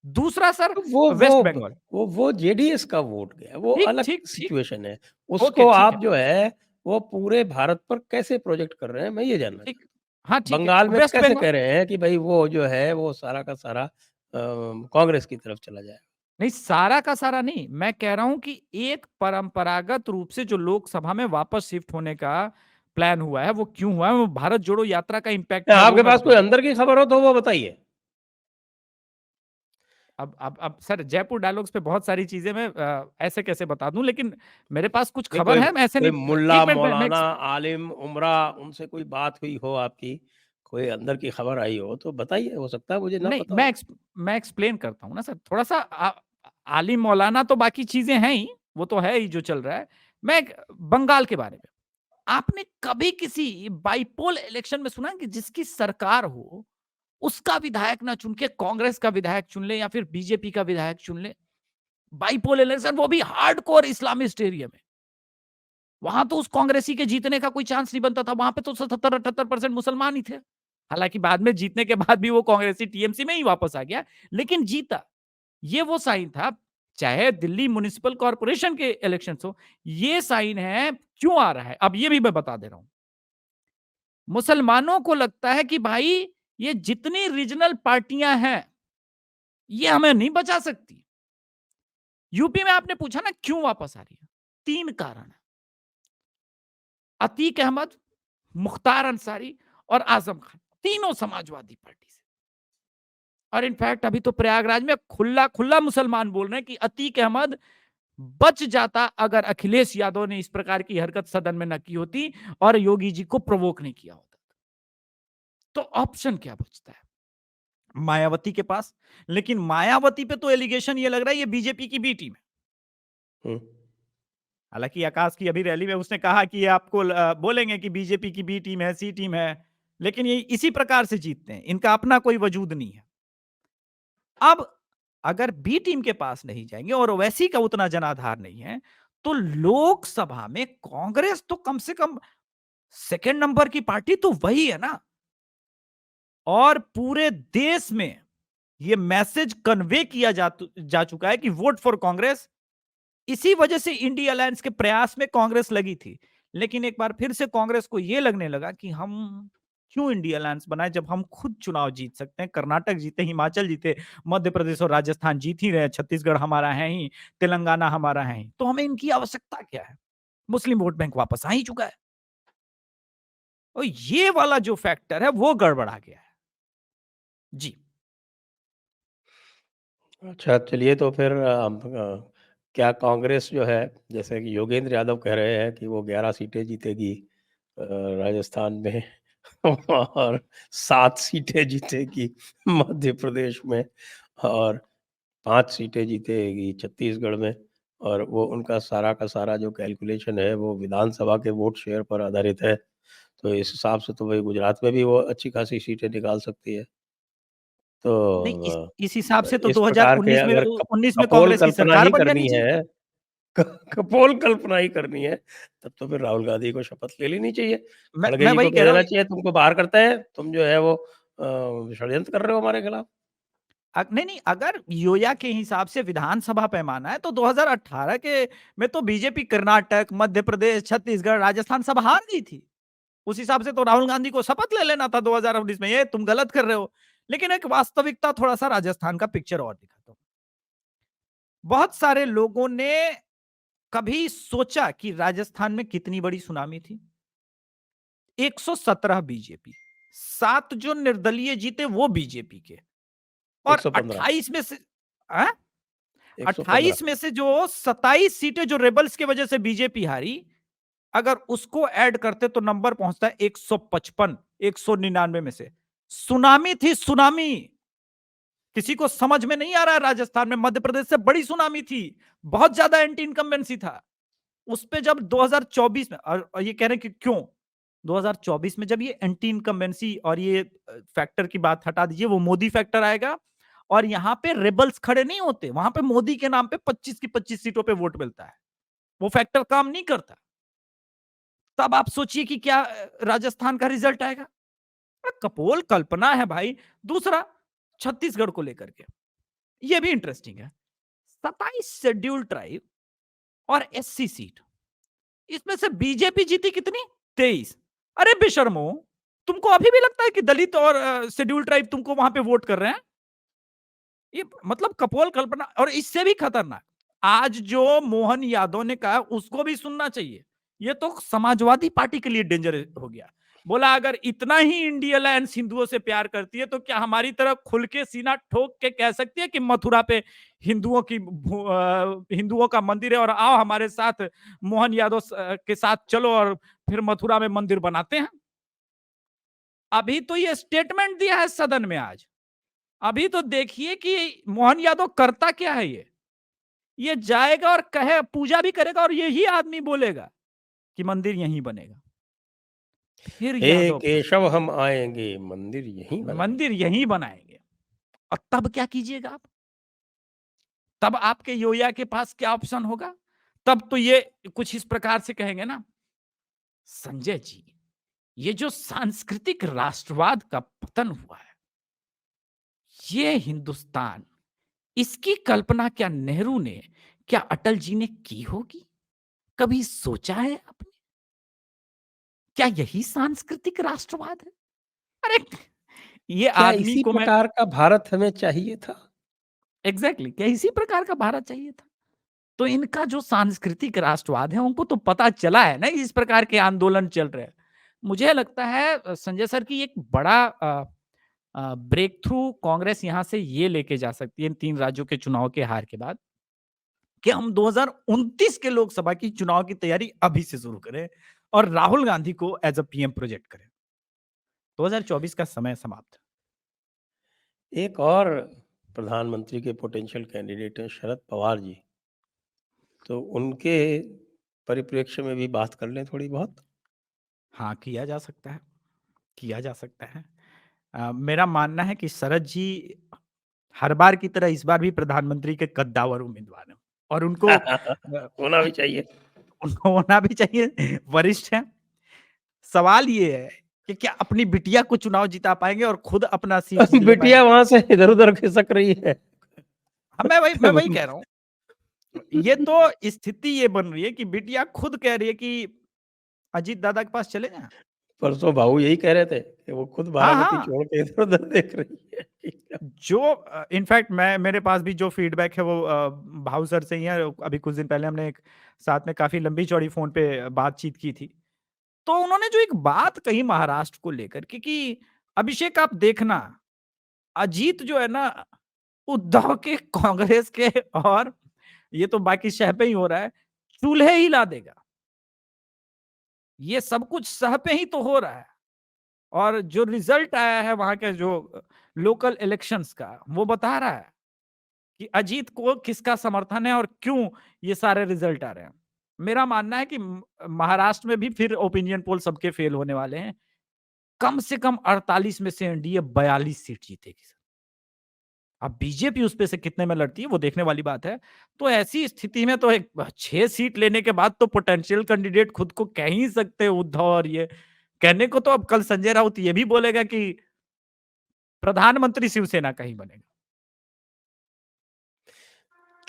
Speaker 2: दूसरा सर,
Speaker 1: तो वो
Speaker 2: वेस्ट
Speaker 1: वो
Speaker 2: बंगाल।
Speaker 1: वो जेडीएस का वोट गया, वो
Speaker 2: ठीक,
Speaker 1: अलग
Speaker 2: ठीक, ठीक।
Speaker 1: सिचुएशन है।
Speaker 2: ओके,
Speaker 1: उसको
Speaker 2: ठीक है,
Speaker 1: आप जो है, वो पूरे भारत पर कैसे प्रोजेक्ट कर रहे हैं, मैं ये जानना
Speaker 2: ठीक।
Speaker 1: चाहता
Speaker 2: हाँ,
Speaker 1: हूँ।
Speaker 2: ठीक है।
Speaker 1: बंगाल में
Speaker 2: वेस्ट
Speaker 1: कैसे
Speaker 2: बंगाल
Speaker 1: कह रहे हैं कि भई वो जो है, वो सारा का सारा कांग्रेस की तरफ चला जाएगा।
Speaker 2: नहीं, सारा का सारा नहीं, मैं कह रहा हूं कि एक परंपरागत रूप से जो लोकसभा में वापस शिफ्ट होने का प्लान हुआ है, वो क्यों हुआ है? वो भारत जोड़ो यात्रा का इम्पैक्ट है, वो
Speaker 1: आपके
Speaker 2: मैं
Speaker 1: पास कोई
Speaker 2: बताऊंगा।
Speaker 1: अंदर की खबर हो तो वो बताइए।
Speaker 2: अब सर, जयपुर डायलॉग्स पे बहुत सारी चीजें मैं ऐसे कैसे बता दूं, लेकिन मेरे पास कुछ
Speaker 1: नहीं,
Speaker 2: खबर है, मैं ऐसे
Speaker 1: कोई
Speaker 2: नहीं।
Speaker 1: मुल्ला,
Speaker 2: एक मिनट में
Speaker 1: मौलाना, आलिम, उमरा, उनसे कोई बात हुई हो आपकी, कोई अंदर की खबर आई हो तो बताइए, हो सकता है मुझे ना
Speaker 2: नहीं,
Speaker 1: पता हो।
Speaker 2: मैं एक्सप्लेन करता हूँ ना सर, थोड़ा सा आलिम मौलाना तो बाकी चीजें हैं ही, वो तो है ही जो चल रहा है। मैं बंगाल के बारे में, आपने कभी किसी बाइपोल इलेक्शन में सुना कि जिसकी सरकार हो, उसका विधायक ना चुन के कांग्रेस का विधायक चुन ले या फिर बीजेपी का विधायक चुन ले? बाइपोल इलेक्शन, वो भी हार्डकोर इस्लामिस्ट एरिया में। वहां तो उस कांग्रेसी के जीतने का कोई चांस नहीं बनता था, वहां पे तो 77-78% मुसलमान ही थे। हालांकि बाद में जीतने के बाद भी वो कांग्रेसी टीएमसी में ही वापस आ गया, लेकिन जीता। ये वो साइन था, चाहे दिल्ली म्युनिसिपल कॉर्पोरेशन के इलेक्शन हो, ये साइन है। क्यों आ रहा है अब ये भी मैं बता दे रहा हूं। मुसलमानों को लगता है कि भाई ये जितनी रीजनल पार्टियां हैं ये हमें नहीं बचा सकती। यूपी में आपने पूछा ना क्यों वापस आ रही है, 3 कारण है। अतीक अहमद, मुख्तार अंसारी और आजम खान, तीनों समाजवादी पार्टी से। और इनफैक्ट अभी तो प्रयागराज में खुला खुला मुसलमान बोल रहे हैं कि अतीक अहमद बच जाता अगर अखिलेश यादव ने इस प्रकार की हरकत सदन में न की होती और योगी जी को प्रोवोक नहीं किया होता। तो ऑप्शन क्या बचता है मायावती के पास? लेकिन मायावती पे तो एलिगेशन ये लग रहा है ये बीजेपी की बी टीम है।
Speaker 1: हम्म।
Speaker 2: हालांकि आकाश की अभी रैली में उसने कहा कि ये आपको बोलेंगे कि बीजेपी की बी टीम है, सी टीम है, लेकिन ये इसी प्रकार से जीतते हैं, इनका अपना कोई वजूद नहीं है। अब अगर बी टीम के पास नहीं जाएंगे और ओवैसी का उतना जनाधार नहीं है, तो लोकसभा में कांग्रेस तो कम से कम सेकंड नंबर की पार्टी तो वही है ना। और पूरे देश में यह मैसेज कन्वे किया जा चुका है कि वोट फॉर कांग्रेस। इसी वजह से इंडिया अलायंस के प्रयास में कांग्रेस लगी थी, लेकिन एक बार फिर से कांग्रेस को यह लगने लगा कि हम क्यों इंडिया अलायंस बनाए जब हम खुद चुनाव जीत सकते हैं। कर्नाटक जीते, हिमाचल जीते, मध्य प्रदेश और राजस्थान जीत ही रहे, छत्तीसगढ़ हमारा है ही, तेलंगाना हमारा है ही, तो हमें इनकी आवश्यकता क्या है? मुस्लिम वोट बैंक वापस आ ही चुका है। और ये वाला जो फैक्टर है वो गड़बड़ा गया है जी।
Speaker 1: अच्छा, चलिए तो फिर क्या कांग्रेस जो है, जैसे कि योगेंद्र यादव कह रहे हैं कि वो 11 सीटें जीतेगी राजस्थान में और 7 सीटें जीतेगी मध्य प्रदेश में और 5 सीटें जीतेगी छत्तीसगढ़ में, और वो उनका सारा का सारा जो कैलकुलेशन है वो विधानसभा के वोट शेयर पर आधारित है। तो इस हिसाब से तो भाई गुजरात में भी वो अच्छी खासी सीटें निकाल सकती है।
Speaker 2: नहीं,
Speaker 1: तो
Speaker 2: इस हिसाब से तो
Speaker 1: इस प्रकार के
Speaker 2: 2019 में
Speaker 1: अगर
Speaker 2: 19 में
Speaker 1: कपोल
Speaker 2: कांग्रेस की
Speaker 1: कल्पना
Speaker 2: सरकार
Speaker 1: ही
Speaker 2: बन
Speaker 1: करनी
Speaker 2: जानी चाहिए।
Speaker 1: है कपोल कल्पना ही करनी है, तब तो फिर राहुल गांधी को शपथ ले लेनी चाहिए। खड़गे
Speaker 2: मैं
Speaker 1: जी को
Speaker 2: वही
Speaker 1: कह
Speaker 2: कह रहा
Speaker 1: देना
Speaker 2: हूँ।
Speaker 1: चाहिए तुमको बाहर करते हैं, तुम जो है वो षड्यंत्र कर रहे हो हमारे खिलाफ।
Speaker 2: नहीं नहीं, अगर योया के हिसाब से विधानसभा पैमाना है तो 2018 के में तो बीजेपी कर्नाटक, मध्य प्रदेश, छत्तीसगढ़, राजस्थान सब हार गई थी। उस हिसाब से तो राहुल गांधी को शपथ ले लेना था 2019 में, ये तुम गलत कर रहे हो। लेकिन एक वास्तविकता थोड़ा सा राजस्थान का पिक्चर और दिखाता हूं। बहुत सारे लोगों ने कभी सोचा कि राजस्थान में कितनी बड़ी सुनामी थी? 117 बीजेपी, 7 जो निर्दलीय जीते वो बीजेपी के, और
Speaker 1: 115
Speaker 2: 28 में से आ?
Speaker 1: 115
Speaker 2: 28 में से जो 27 सीटें जो रेबल्स की वजह से बीजेपी हारी, अगर उसको ऐड करते तो नंबर पहुंचता है 155, 199 में से। सुनामी थी, सुनामी। किसी को समझ में नहीं आ रहा है, राजस्थान में मध्य प्रदेश से बड़ी सुनामी थी, बहुत ज्यादा एंटी इनकम्बेंसी था। उस पे जब 2024 में, और ये कह रहे हैं कि क्यों 2024 में जब ये एंटी इनकम्बेंसी और ये फैक्टर की बात हटा दीजिए, वो मोदी फैक्टर आएगा और यहां पे रेबल्स खड़े नहीं होते, वहां पे मोदी के नाम पे 25 की 25 सीटों पे वोट मिलता है, वो फैक्टर काम नहीं करता। तब आप सोचिए कि क्या राजस्थान का रिजल्ट आएगा। कपोल कल्पना है भाई। दूसरा, छत्तीसगढ़ को लेकर के ये भी इंटरेस्टिंग है। 27 शेड्यूल ट्राइब और एससी सीट, इसमें से बीजेपी जीती कितनी? 23। अरे बेशर्मो, तुमको अभी भी लगता है कि दलित और शेड्यूल ट्राइब तुमको वहां पे वोट कर रहे हैं? ये मतलब कपोल कल्पना। और इससे भी खतरनाक, आज जो मोहन यादव ने कहा उसको भी सुनना चाहिए। ये तो समाजवादी पार्टी के लिए डेंजर हो गया। बोला अगर इतना ही इंडिया अलायंस हिंदुओं से प्यार करती है तो क्या हमारी तरह खुल के सीना ठोक के कह सकती है कि मथुरा पे हिंदुओं का मंदिर है और आओ हमारे साथ मोहन यादव के साथ चलो और फिर मथुरा में मंदिर बनाते हैं। अभी तो ये स्टेटमेंट दिया है सदन में आज। अभी तो देखिए कि मोहन यादव करता क्या है। ये जाएगा और कहे, पूजा भी करेगा और यही आदमी बोलेगा कि मंदिर यहीं बनेगा। फिर
Speaker 1: हे
Speaker 2: यादव
Speaker 1: केशव हम आएंगे, मंदिर यहीं बनाएंगे।
Speaker 2: मंदिर यहीं बनाएंगे। और तब क्या कीजिएगा आप? तब आपके योया के पास क्या ऑप्शन होगा? तब तो ये कुछ इस प्रकार से कहेंगे ना, संजय जी ये जो सांस्कृतिक राष्ट्रवाद का पतन हुआ है, ये हिंदुस्तान, इसकी कल्पना क्या नेहरू ने, क्या अटल जी ने की होगी? कभी सोचा है आपने? क्या यही सांस्कृतिक राष्ट्रवाद है? अरे! ये
Speaker 1: क्या
Speaker 2: आदमी
Speaker 1: इसी
Speaker 2: को मैं
Speaker 1: प्रकार का भारत हमें चाहिए था?
Speaker 2: एग्ज़ैक्टली क्या इसी प्रकार का भारत चाहिए था? तो इनका जो सांस्कृतिक राष्ट्रवाद है, उनको तो पता चला है ना इस प्रकार के आंदोलन चल रहे हैं। मुझे लगता है संजय सर की एक बड़ा ब्रेक थ्रू कांग्रेस यहाँ से ये लेके जा सकती है इन 3 राज्यों के चुनाव के हार के बाद, कि हम 2029 के लोकसभा की चुनाव की तैयारी अभी से शुरू करें और राहुल गांधी को एज़ अ पीएम प्रोजेक्ट करें। 2024 का समय समाप्त।
Speaker 1: एक और प्रधानमंत्री के पोटेंशियल कैंडिडेट हैं शरद पवार जी। तो उनके परिप्रेक्ष्य में भी बात कर लें थोड़ी बहुत?
Speaker 2: हाँ, किया जा सकता है, किया जा सकता है। मेरा मानना है कि शरद जी हर बार की तरह इस बार भी प्रधानमंत्री के कद्दावर उम्मीदवार हैं और उनको
Speaker 1: होना भी चाहिए।
Speaker 2: उनको होना भी चाहिए, वरिष्ठ हैं। सवाल ये है कि क्या अपनी बिटिया को चुनाव जिता पाएँगे और खुद अपना सीट ले
Speaker 1: बिटिया
Speaker 2: पाएँगे?
Speaker 1: वहाँ से इधर-उधर खिसक रही है।
Speaker 2: हाँ, मैं वही कह रहा हूँ। ये तो स्थिति ये बन रही है कि बिटिया खुद कह रही है कि अजीत दादा के पास चले जाएँ।
Speaker 1: परसों भाऊ यही कह रहे थे कि वो खुद
Speaker 2: हाँ,
Speaker 1: बारामती
Speaker 2: हाँ।
Speaker 1: छोड़ के इधर-उधर देख रही है।
Speaker 2: जो इनफैक्ट मैं मेरे पास भी जो फीडबैक है वो भाऊ सर से ही है। अभी कुछ दिन पहले हमने एक साथ में काफ़ी लंबी-चौड़ी फ़ोन पे बातचीत की थी। तो उन्होंने जो एक बात कही महाराष्ट्र को लेकर के कि अभिषेक आप देखना, अजीत जो है ना उद्धव के, कांग्रेस के और ये तो बाकी शह पे ही हो रहा है, चूल्हे ही ला देगा। ये सब कुछ सह पे ही तो हो रहा है और जो रिज़ल्ट आया है वहाँ के जो लोकल इलेक्शंस का, वो बता रहा है कि अजीत को किसका समर्थन है और क्यों ये सारे रिज़ल्ट आ रहे हैं। मेरा मानना है कि महाराष्ट्र में भी फिर ओपिनियन पोल सबके फेल होने वाले हैं। कम से कम 48 में से एनडीए 42 सीट जीतेगी सर। अब बीजेपी उस पे से कितने में लड़ती है वो देखने वाली बात है। तो ऐसी स्थिति में तो एक 6 सीट लेने के बाद तो पोटेंशियल कैंडिडेट खुद को कह ही सकते हैं उद्धव और ये। कहने को तो अब कल संजय राउत ये भी बोलेगा कि प्रधानमंत्री शिवसेना का ही बनेगा।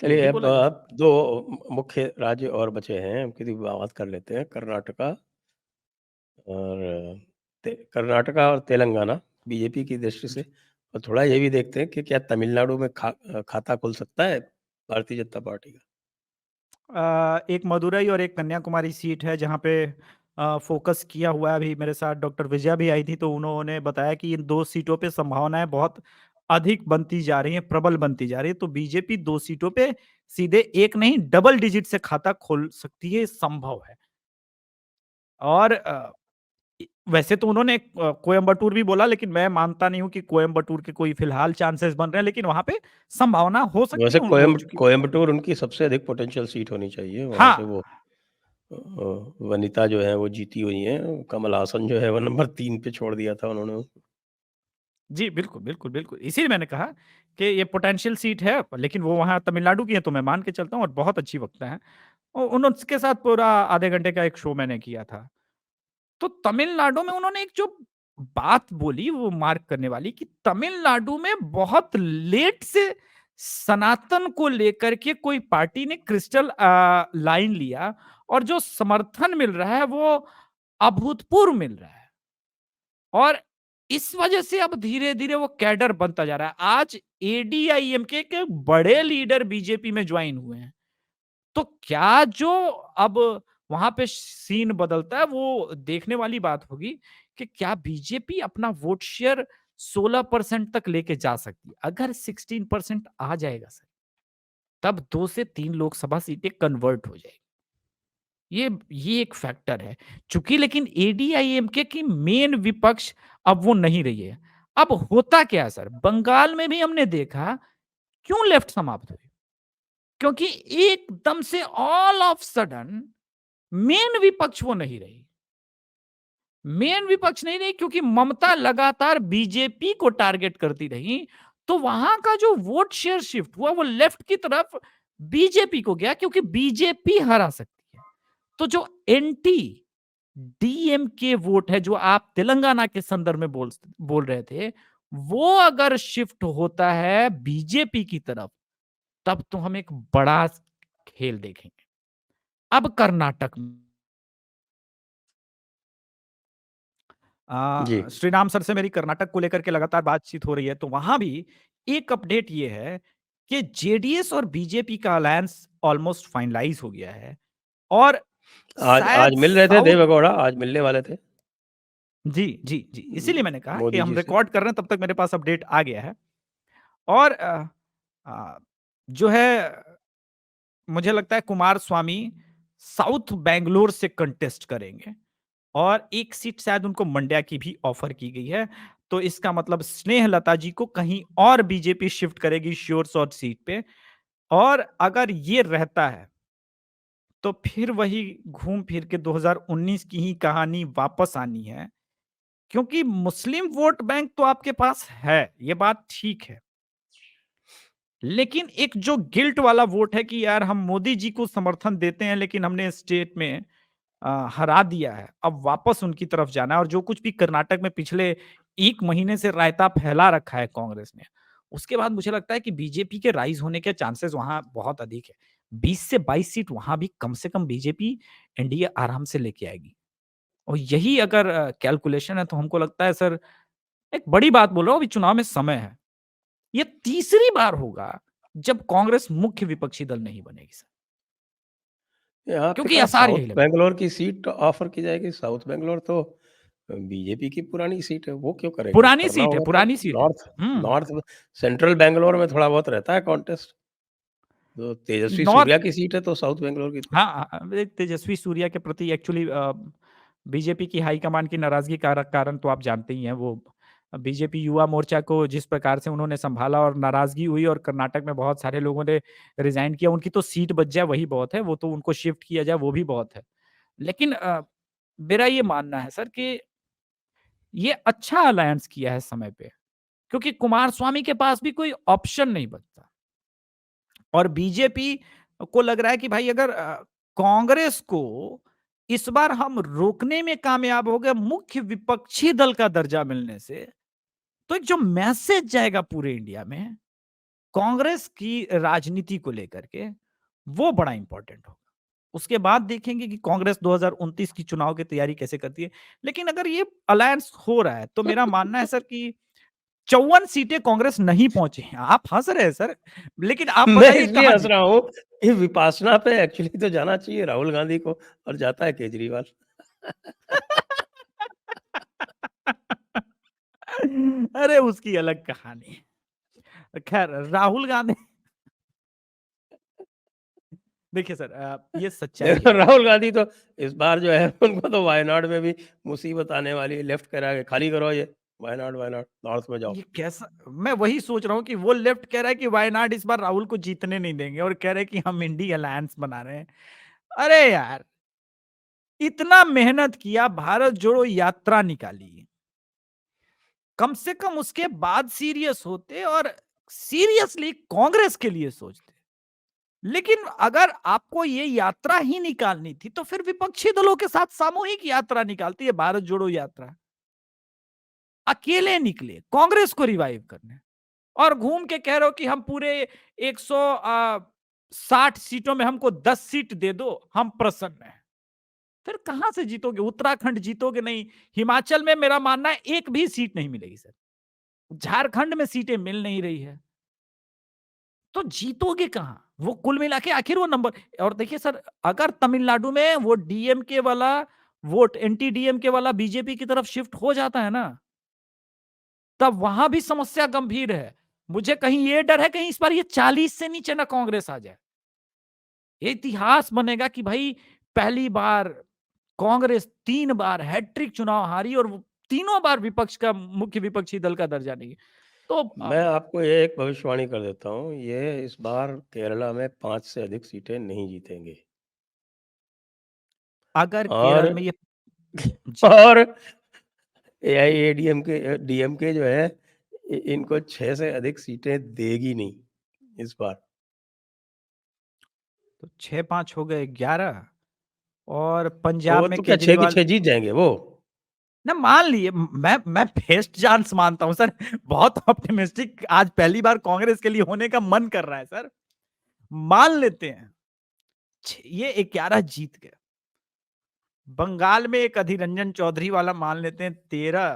Speaker 2: ये
Speaker 1: चलिए
Speaker 2: भी
Speaker 1: अब
Speaker 2: बोला जा सकता
Speaker 1: 2 मुख्य राज्य और बचे हैं, उनकी भी बात कर लेते हैं, कर्नाटका और कर्नाटका और तेलंगाना बीजेपी की दृष्टि
Speaker 2: है।
Speaker 1: से। और थोड़ा ये भी देखते हैं कि क्या तमिलनाडु में खाता खुल सकता है भारतीय जनता पार्टी का?
Speaker 2: एक मदुरई और एक कन्याकुमारी सीट है जहाँ पे फ़ोकस किया हुआ है। अभी मेरे साथ डॉक्टर विजया भी आई थी तो उन्होंने बताया कि इन 2 सीटों पे संभावनाएँ बहुत अधिक बनती जा रही हैं, प्रबल बनती जा रही है। तो बीजेपी 2 सीटों पे सीधे 1 नहीं डबल डिजिट से खाता खोल सकती है, ये संभव है। और वैसे तो उन्होंने कोयंबटूर भी बोला लेकिन मैं मानता नहीं हूँ कि कोयंबटूर के कोई फ़िलहाल चांसेस बन रहे हैं, लेकिन वहाँ पे संभावना हो सकती
Speaker 1: वैसे
Speaker 2: है, हो चुकी है।
Speaker 1: कोयंबटूर उनकी सबसे अधिक पोटेंशियल सीट होनी चाहिए। वहाँ से
Speaker 2: हाँ।
Speaker 1: वो वनिता जो है वो जीती हुई हैं। कमल हासन जो है वो नंबर 3 पे छोड़ दिया था उन्होंने।
Speaker 2: जी, बिल्कुल, बिल्कुल, बिल्कुल। इसीलिए मैंने कहा कि ये पोटेंशियल सीट है, लेकिन वो वहाँ तमिलनाडु की है तो मैं मान के चलता हूँ और बहुत अच्छी वक्ता हैं। उन उसके साथ पूरा आधे घंटे का एक शो मैंने किया था। तो तमिलनाडु में उन्होंने एक जो बात बोली वो मार्क करने वाली कि तमिलनाडु में बहुत लेट से सनातन को लेकर के कोई पार्टी ने क्रिस्टल लाइन लिया और जो समर्थन मिल रहा है वो अभूतपूर्व मिल रहा है। और इस वजह से अब धीरे-धीरे वो कैडर बनता जा रहा है। आज एडीआईएमके के बड़े लीडर बीजेपी में जॉइन हुए हैं। तो क्या जो अब वहाँ पे सीन बदलता है वो देखने वाली बात होगी कि क्या बीजेपी अपना वोट शेयर 16% तक लेके जा सकती है। अगर 16% आ जाएगा सर, तब 2 से 3 लोकसभा सीटें कन्वर्ट हो जाएगी। ये एक फैक्टर है। चूँकि लेकिन एडीआईएमके की मेन विपक्ष अब वो नहीं रही है। अब होता क्या है सर, बंगाल में भी हमने देखा क्यों लेफ्ट समाप्त हुई? क्योंकि एकदम से ऑल ऑफ सडन मेन विपक्ष वो नहीं रही। मेन विपक्ष नहीं रही क्योंकि ममता लगातार बीजेपी को टारगेट करती रही, तो वहां का जो वोट शेयर शिफ्ट हुआ वो लेफ्ट की तरफ बीजेपी को गया क्योंकि बीजेपी हरा सकती है। तो जो एंटी डीएमके वोट है जो आप तेलंगाना के संदर्भ में बोल रहे थे, वो अगर शिफ्ट होता है बीजेपी की तरफ, तब तो हम एक बड़ा खेल देखेंगे। अब कर्नाटक में
Speaker 1: जी।
Speaker 2: श्रीराम सर से मेरी कर्नाटक को लेकर के लगातार बातचीत हो रही है, तो वहां भी एक अपडेट ये है कि जेडीएस और बीजेपी का अलायंस ऑलमोस्ट फाइनलाइज हो गया है और
Speaker 1: आज
Speaker 2: शायद
Speaker 1: आज मिल रहे थे
Speaker 2: साउथ।
Speaker 1: देवेगौड़ा, आज मिलने वाले थे।
Speaker 2: जी, जी, जी। इसीलिए मैंने कहा कि
Speaker 1: मोदी
Speaker 2: हम
Speaker 1: जी से।
Speaker 2: रिकॉर्ड कर रहे हैं, तब तक मेरे पास अपडेट आ गया है। और जो है, मुझे लगता है कुमारस्वामी साउथ बैंगलोर से कंटेस्ट करेंगे और एक सीट शायद उनको मंड्या की भी ऑफर की गई है। तो इसका मतलब स्नेहलता जी को कहीं और बीजेपी शिफ्ट करेगी श्योर शॉट सीट पे। और अगर ये रहता है, तो फिर वही घूम फिर के 2019 की ही कहानी वापस आनी है। क्योंकि मुस्लिम वोट बैंक तो आपके पास है, ये बात ठीक है। लेकिन एक जो गिल्ट वाला वोट है कि यार हम मोदी जी को समर्थन देते हैं, लेकिन हमने स्टेट में हरा दिया है, अब वापस उनकी तरफ जाना है। और जो कुछ भी कर्नाटक में पिछले 1 महीने से रायता फैला रखा है कांग्रेस ने, उसके बाद मुझे लगता है कि बीजेपी के राइज़ होने के चांसेस वहाँ बहुत अधिक है। 20 से 22 सीट वहाँ भी कम से कम बीजेपी एनडीए आराम से लेके आएगी। और यही अगर कैलकुलेशन है, तो हमको लगता है सर, एक बड़ी बात बोल रहा हूँ, अभी चुनाव में समय है। ये तीसरी बार होगा जब कांग्रेस मुख्य विपक्षी दल नहीं बनेगी सर,
Speaker 1: ये आपके
Speaker 2: क्योंकि
Speaker 1: पास
Speaker 2: आसार
Speaker 1: साउथ
Speaker 2: यही लग रहा है।
Speaker 1: बैंगलोर की सीट ऑफर की जाएगी। साउथ बैंगलोर तो बीजेपी की पुरानी सीट है, वो क्यों करेंगे?
Speaker 2: पुरानी
Speaker 1: करना
Speaker 2: सीट है,
Speaker 1: होगा तो
Speaker 2: पुरानी सीट है।
Speaker 1: नॉर्थ
Speaker 2: हुँ।
Speaker 1: नॉर्थ सेंट्रल बैंगलोर में थोड़ा बहुत रहता है कॉन्टेस्ट। तो तेजस्वी
Speaker 2: नॉर्थ।
Speaker 1: सूर्या की सीट है तो साउथ बैंगलोर की तो।
Speaker 2: हाँ, तेजस्वी सूर्या के प्रति एक्चुअली बीजेपी की हाईकमान की नाराज़गी का कारण तो आप जानते ही हैं। वो बीजेपी युवा मोर्चा को जिस प्रकार से उन्होंने सँभाला और नाराज़गी हुई, और कर्नाटक में बहुत सारे लोगों ने रिज़ाइन किया। उनकी तो सीट बच जाए वही बहुत है, वो तो उनको शिफ्ट किया जाए वो भी बहुत है। लेकिन मेरा ये मानना है सर कि ये अच्छा अलायंस किया है समय पे, क्योंकि कुमारस्वामी के पास भी कोई ऑप्शन नहीं बचता। और बीजेपी को लग रहा है कि भाई अगर कांग्रेस को इस बार हम रोकने में कामयाब हो गए मुख्य विपक्षी दल का दर्जा मिलने से, तो एक जो मैसेज जाएगा पूरे इंडिया में कांग्रेस की राजनीति को लेकर के, वो बड़ा इंपॉर्टेंट होगा। उसके बाद देखेंगे कि कांग्रेस 2029 की चुनाव की तैयारी कैसे करती है। लेकिन अगर ये अलायंस हो रहा है, तो मेरा मानना है सर कि 54 सीटें कांग्रेस नहीं पहुंची हैं। आप हंस रहे हैं सर, लेकिन आप
Speaker 1: मैं
Speaker 2: बताइए
Speaker 1: इसलिए
Speaker 2: कहां
Speaker 1: हँस रहा
Speaker 2: जीते।
Speaker 1: हूँ, ये विपासना पे एक्चुअली तो जाना चाहिए राहुल गांधी को और जाता है केजरीवाल।
Speaker 2: अरे उसकी अलग कहानी है। खैर, राहुल गांधी देखिए सर, ये सच्चाई
Speaker 1: देखो
Speaker 2: है।
Speaker 1: राहुल गांधी तो इस बार जो है उनको तो वायनाड में भी मुसीबत आने वाली है। लेफ्ट कह रहा है खाली करो ये वायनाड वायनाड नॉर्थ में जाओ।
Speaker 2: ये कैसा, मैं वही सोच रहा हूँ कि वो लेफ्ट कह रहा है कि वायनाड इस बार राहुल को जीतने नहीं देंगे, और कह रहे हैं कि हम इंडी अलायंस बना रहे हैं। अरे यार, इतना मेहनत किया, भारत जोड़ो यात्रा निकाली, कम से कम उसके बाद सीरियस होते और सीरियसली कांग्रेस के लिए सोचते। लेकिन अगर आपको ये यात्रा ही निकालनी थी, तो फिर विपक्षी दलों के साथ सामूहिक यात्रा निकालती है, भारत जोड़ो यात्रा। अकेले निकले कांग्रेस को रिवाइव करने, और घूम के कह रहे हो कि हम पूरे 160 सीटों में हमको 10 सीट दे दो, हम प्रसन्न हैं। फिर कहां से जीतोगे? उत्तराखंड जीतोगे नहीं। हिमाचल में मेरा मानना है एक भी सीट नहीं मिलेगी सर। झारखंड में सीटें मिल नहीं रही है, तो जीतोगे कहां? वो कुल मिला के आखिर वो नंबर। और देखिए सर, अगर तमिलनाडु में वो डीएमके वाला वोट एंटी डीएमके वाला बीजेपी की तरफ शिफ्ट हो जाता है ना, तब वहां भी समस्या गंभीर है। मुझे कहीं ये डर है, कहीं इस बार ये 40 से नीचे ना कांग्रेस आ जाए। ये इतिहास बनेगा कि भाई पहली बार कांग्रेस 3 बार हैट्रिक चुनाव हारी, और वो तीनों बार विपक्ष का मुख्य विपक्षी दल का दर्जा नहीं। तो
Speaker 1: मैं आपको ये एक भविष्यवाणी कर देता हूँ, ये इस बार केरला में 5 से अधिक सीटें नहीं जीतेंगे।
Speaker 2: अगर
Speaker 1: और
Speaker 2: केरल में ये जी,
Speaker 1: और एआईएडीएमके डीएमके जो है इनको 6 से अधिक सीटें देगी नहीं इस बार।
Speaker 2: तो 6-5 हो गए 11, और पंजाब
Speaker 1: वो
Speaker 2: में
Speaker 1: तो क्या 6 की
Speaker 2: केजरीवाल।
Speaker 1: 6 जीत जाएँगे वो।
Speaker 2: ना मान लिए, मैं बेस्ट चांस मानता हूं सर। बहुत ऑप्टिमिस्टिक आज पहली बार कांग्रेस के लिए होने का मन कर रहा है सर। मान लेते हैं ये 11 जीत गए, बंगाल में एक अधीर रंजन चौधरी वाला मान लेते हैं 13,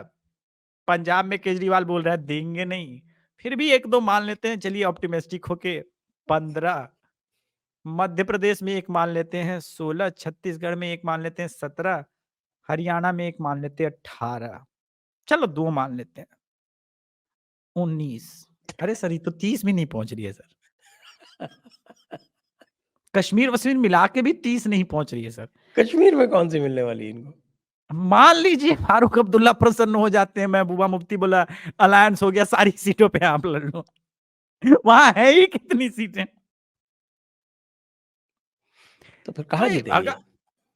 Speaker 2: पंजाब में केजरीवाल बोल रहा है देंगे नहीं, फिर भी 1-2 मान लेते हैं, चलिए ऑप्टिमिस्टिक होके 15, मध्य प्रदेश में 1 मान लेते हैं 16, छत्तीसगढ़ में 1 मान लेते हैं 17, हरियाणा में 1 मान लेते हैं 18, चलो 2 मान लेते हैं 19। अरे सर, ये तो 30 भी नहीं पहुँच रही है सर। कश्मीर-वश्मीर मिला के भी 30 नहीं पहुँच रही है सर।
Speaker 1: कश्मीर में कौन सी मिलने वाली है इनको?
Speaker 2: मान लीजिए फारूक अब्दुल्ला प्रसन्न हो जाते हैं, महबूबा मुफ्ती बोला अलायंस हो गया, सारी सीटों पे आप लड़ लो। वहाँ है ही कितनी सीटें?
Speaker 1: तो फिर कहाँ
Speaker 2: नहीं,
Speaker 1: जीतेंगे?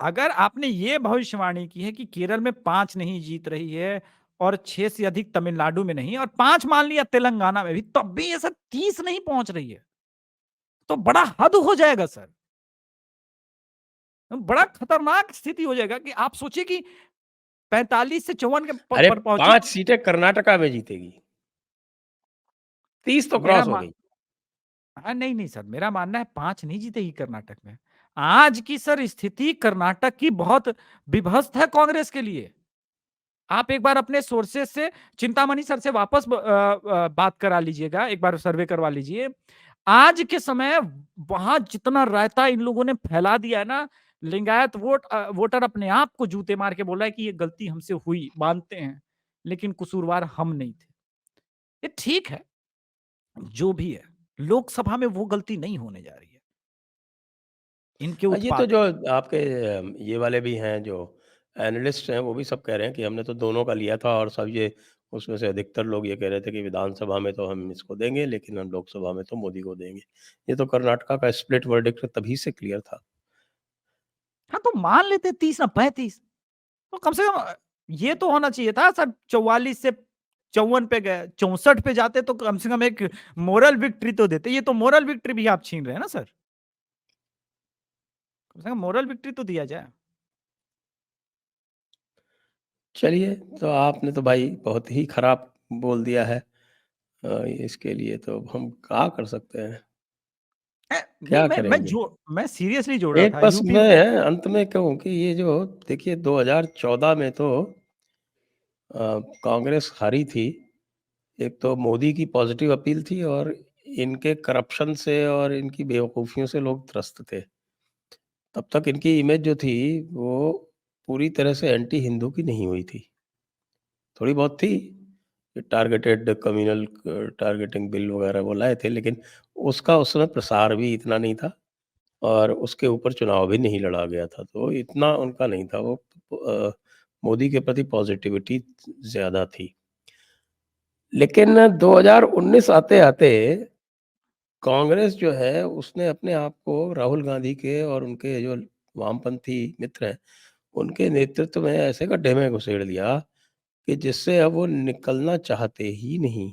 Speaker 2: अगर आपने ये भविष्यवाणी की है कि केरल में 5 नहीं जीत रही है और 6 से अधिक तमिलनाडु में नहीं और 5 मान लिया तेलंगाना में भी, तब भी ये सर 30 नहीं पहुँच रही है, तो बड़ा हद हो जाएगा सर। बड़ा खतरनाक स्थिति हो जाएगा कि आप सोचिए कि 45 से 54 के
Speaker 1: अरे
Speaker 2: पर पहुँची।
Speaker 1: 5 सीटें कर्नाटका में जीतेगी। 30 तो
Speaker 2: मेरा
Speaker 1: क्रॉस हो
Speaker 2: मा
Speaker 1: गई।
Speaker 2: नहीं, नहीं सर, मेरा मानना है 5 नहीं जीतेगी कर्नाटक में। आज की सर स्थिति कर्नाटक की बहुत विभत्स है कांग्रेस के लिए। आप एक बार अपने सोर्सेस से चिंतामणि सर से वापस बात करा लीजिएगा, एक बार सर्वे करवा लीजिए। आज के समय वहाँ जितना रायता इन लोगों ने फैला दिया है ना, लिंगायत वोटर अपने आप को जूते मार के बोला है कि ये गलती हमसे हुई, मानते हैं, लेकिन कसूरवार हम नहीं थे। ये ठीक है, जो भी है, लोकसभा में वो गलती नहीं होने जा रही है। इनके
Speaker 1: ये तो
Speaker 2: उत्पात
Speaker 1: जो
Speaker 2: से।
Speaker 1: आपके ये वाले भी हैं जो एनालिस्ट हैं, वो भी सब कह रहे हैं कि हमने तो दोनों का लिया था और सब ये उसमें से अधिकतर लोग ये कह रहे थे कि विधानसभा में तो हम इसको देंगे, लेकिन हम लोकसभा में तो मोदी को देंगे। ये तो कर्नाटका का स्प्लिट वर्डिक्ट तभी से क्लियर था।
Speaker 2: हाँ, तो मान लेते 30 ना 35, तो कम से कम ये तो होना चाहिए था सर। 44 से 54 पे गए, 64 पे जाते तो कम से कम एक मोरल विक्ट्री तो देते। ये तो मोरल विक्ट्री भी आप छीन रहे हैं ना सर। कम से कम मोरल विक्ट्री तो दिया जाए।
Speaker 1: चलिए, तो आपने तो भाई बहुत ही खराब बोल दिया है। इसके लिए तो हम क्या कर सकते हैं?
Speaker 2: नहीं,
Speaker 1: क्या
Speaker 2: मैं
Speaker 1: करेंगे?
Speaker 2: जो मैं सीरियसली जोड़ रहा
Speaker 1: एक
Speaker 2: था
Speaker 1: बस
Speaker 2: यूपी।
Speaker 1: मैं अंत में कहूँ कि ये जो देखिए 2014 में तो कांग्रेस हारी थी। एक तो मोदी की पॉजिटिव अपील थी और इनके करप्शन से और इनकी बेवकूफ़ियों से लोग त्रस्त थे। तब तक इनकी इमेज जो थी वो पूरी तरह से एंटी हिंदू की नहीं हुई थी। थोड़ी बहुत थी, टारगेटेड कम्युनल टारगेटिंग बिल वगैरह वो लाए थे, लेकिन उसका उस समय प्रसार भी इतना नहीं था और उसके ऊपर चुनाव भी नहीं लड़ा गया था। तो इतना उनका नहीं था, वो अ, मोदी के प्रति पॉज़िटिविटी ज़्यादा थी। लेकिन 2019 आते-आते कांग्रेस जो है उसने अपने आप को राहुल गांधी के और उनके जो वामपंथी मित्र हैं, उनके नेतृत्व में ऐसे गड्ढे में घुसेड़ दिया कि जिससे अब वो निकलना चाहते ही नहीं।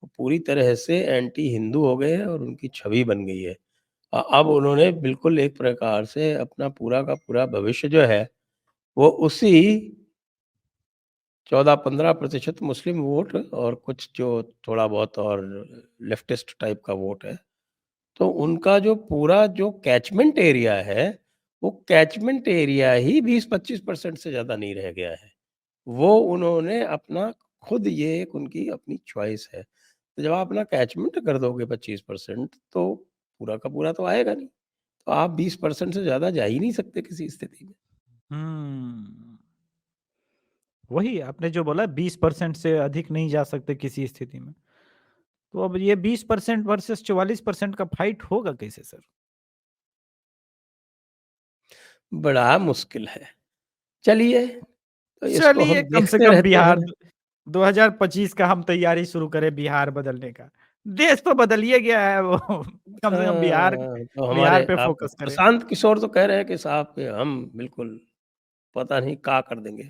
Speaker 1: वो पूरी तरह से एंटी हिंदू हो गए हैं और उनकी छवि बन गई है। अब उन्होंने बिल्कुल एक प्रकार से अपना पूरा का पूरा भविष्य जो है, वो उसी 14-15% मुस्लिम वोट और कुछ जो थोड़ा बहुत और लेफ्टिस्ट टाइप का वोट है, तो उनका जो पूरा जो कैचमेंट एरिया है, वो कैचमेंट एरिया ही 20-25% से ज़्यादा नहीं रह गया है। वो उन्होंने अपना खुद ये एक उनकी अपनी चॉइस है। तो जब आप अपना कैचमेंट कर दोगे 25% तो पूरा का पूरा तो आएगा नहीं। तो आप 20% से ज़्यादा जा ही नहीं सकते किसी स्थिति में।
Speaker 2: हम्म, वही आपने जो बोला 20% से अधिक नहीं जा सकते किसी स्थिति में। तो अब ये 20% वर्सेस 44% का फाइट होगा कैसे सर?
Speaker 1: बड़ा मुश्किल है। चलिए, तो इसको
Speaker 2: चलिए
Speaker 1: हम
Speaker 2: कम से
Speaker 1: देखते
Speaker 2: कम
Speaker 1: रहते
Speaker 2: बिहार
Speaker 1: हैं।
Speaker 2: 2025 का हम तैयारी शुरू करें बिहार बदलने का। देश तो बदल ही गया है वो। कम से कम
Speaker 1: तो हमारे
Speaker 2: बिहार पे
Speaker 1: आप
Speaker 2: फोकस करें।
Speaker 1: प्रशांत किशोर तो कह रहे हैं कि साहब कि हम बिल्कुल पता नहीं क्या कर देंगे।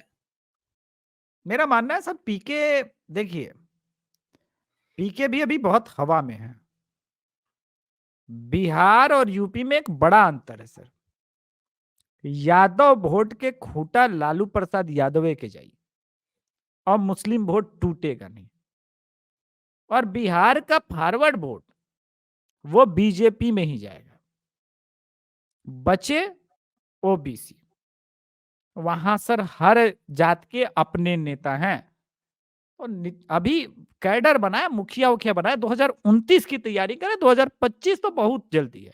Speaker 2: मेरा मानना है सर पीके, देखिए पीके भी अभी बहुत हवा में है। बिहार और यूपी में एक बड़ा अंतर है सर। यादव वोट के खूंटा लालू प्रसाद यादव के जाई और मुस्लिम वोट टूटेगा नहीं। और बिहार का फॉरवर्ड वोट वो बीजेपी में ही जाएगा। बचे ओबीसी। वहां सर हर जात के अपने नेता हैं। और अभी कैडर बनाया, मुखिया उखिया बनाया, 2029 की तैयारी करें, 2025 तो बहुत जल्दी है,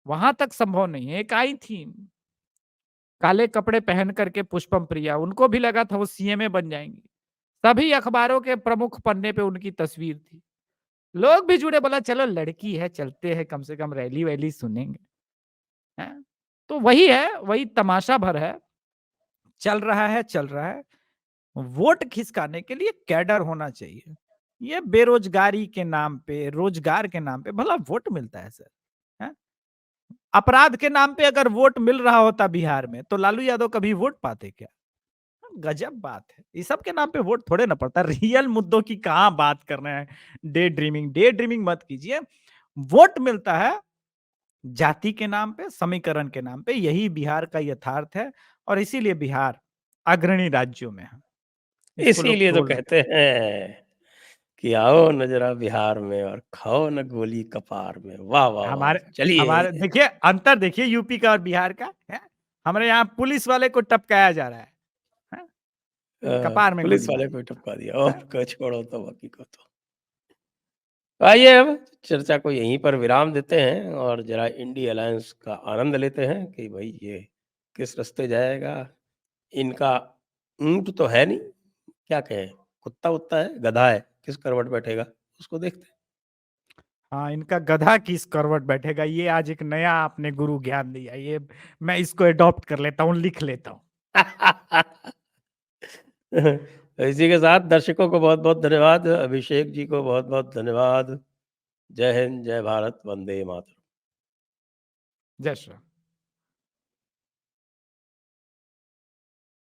Speaker 2: वहां तक संभव नहीं है। एक आई थी काले कपड़े पहन करके, पुष्पम प्रिया, उनको भी लगा था वो सीएमए बन जाएंगी, सभी अखबारों के प्रमुख पन्ने पे उनकी तस्वीर थी, लोग भी जुड़े, बोला चलो लड़की है, चलते हैं, कम से कम रैली वैली सुनेंगे, है? तो वही है, वही तमाशा भर है, चल रहा है, चल रहा है। वोट खिसकाने के लिए कैडर होना चाहिए। ये बेरोजगारी के नाम पे, रोजगार के नाम पे भला वोट मिलता है सर? है? अपराध के नाम पे अगर वोट मिल रहा होता बिहार में, तो लालू यादव कभी वोट पाते क्या? गजब बात है। इस सब के नाम पे वोट थोड़े ना पड़ता। रियल मुद्दों की कहां बात कर रहे हैं? डे ड्रीमिंग मत कीजिए। वोट मिलता है जाति के नाम पे, समीकरण के नाम पे। यही बिहार का यथार्थ है, और इसीलिए बिहार अग्रणी राज्यों में है। इसको लोग
Speaker 1: इसीलिए तो
Speaker 2: ट्रोल
Speaker 1: कहते हैं कि आओ न जरा बिहार में और खाओ न गोली कपार में। वाह, वाह, वाह!
Speaker 2: हमारे
Speaker 1: चलिए
Speaker 2: हमारे देखिए, अंतर देखिए यूपी का और बिहार का है। हमारे यहाँ पुलिस वाले को टपकाया जा रहा है? कपार में
Speaker 1: पुलिस
Speaker 2: गोली
Speaker 1: वाले
Speaker 2: मारी
Speaker 1: को
Speaker 2: जा
Speaker 1: टपका दिया
Speaker 2: रही है।
Speaker 1: और क छोड़ो तो बाकी को तो। आइए अब चर्चा को यहीं पर विराम देते हैं और ज़रा इंडी अलायंस का आनंद लेते हैं कि भई ये किस रास्ते जाएगा। इनका ऊँट तो है नहीं, क्या कहें? कुत्ता-वुत्ता है, गधा है, किस करवट बैठेगा? उसको देखते
Speaker 2: हाँ, इनका गधा किस करवट बैठेगा, ये आज एक नया आपने गुरु ज्ञान दिया। ये मैं इसको अडॉप्ट कर लेता हूँ, लिख लेता हूँ।
Speaker 1: हैं। इसी के साथ दर्शकों को बहुत-बहुत धन्यवाद। अभिषेक जी को बहुत-बहुत धन्यवाद। जय हिंद, जय भारत, वंदे मातरम।
Speaker 2: जय श्री राम।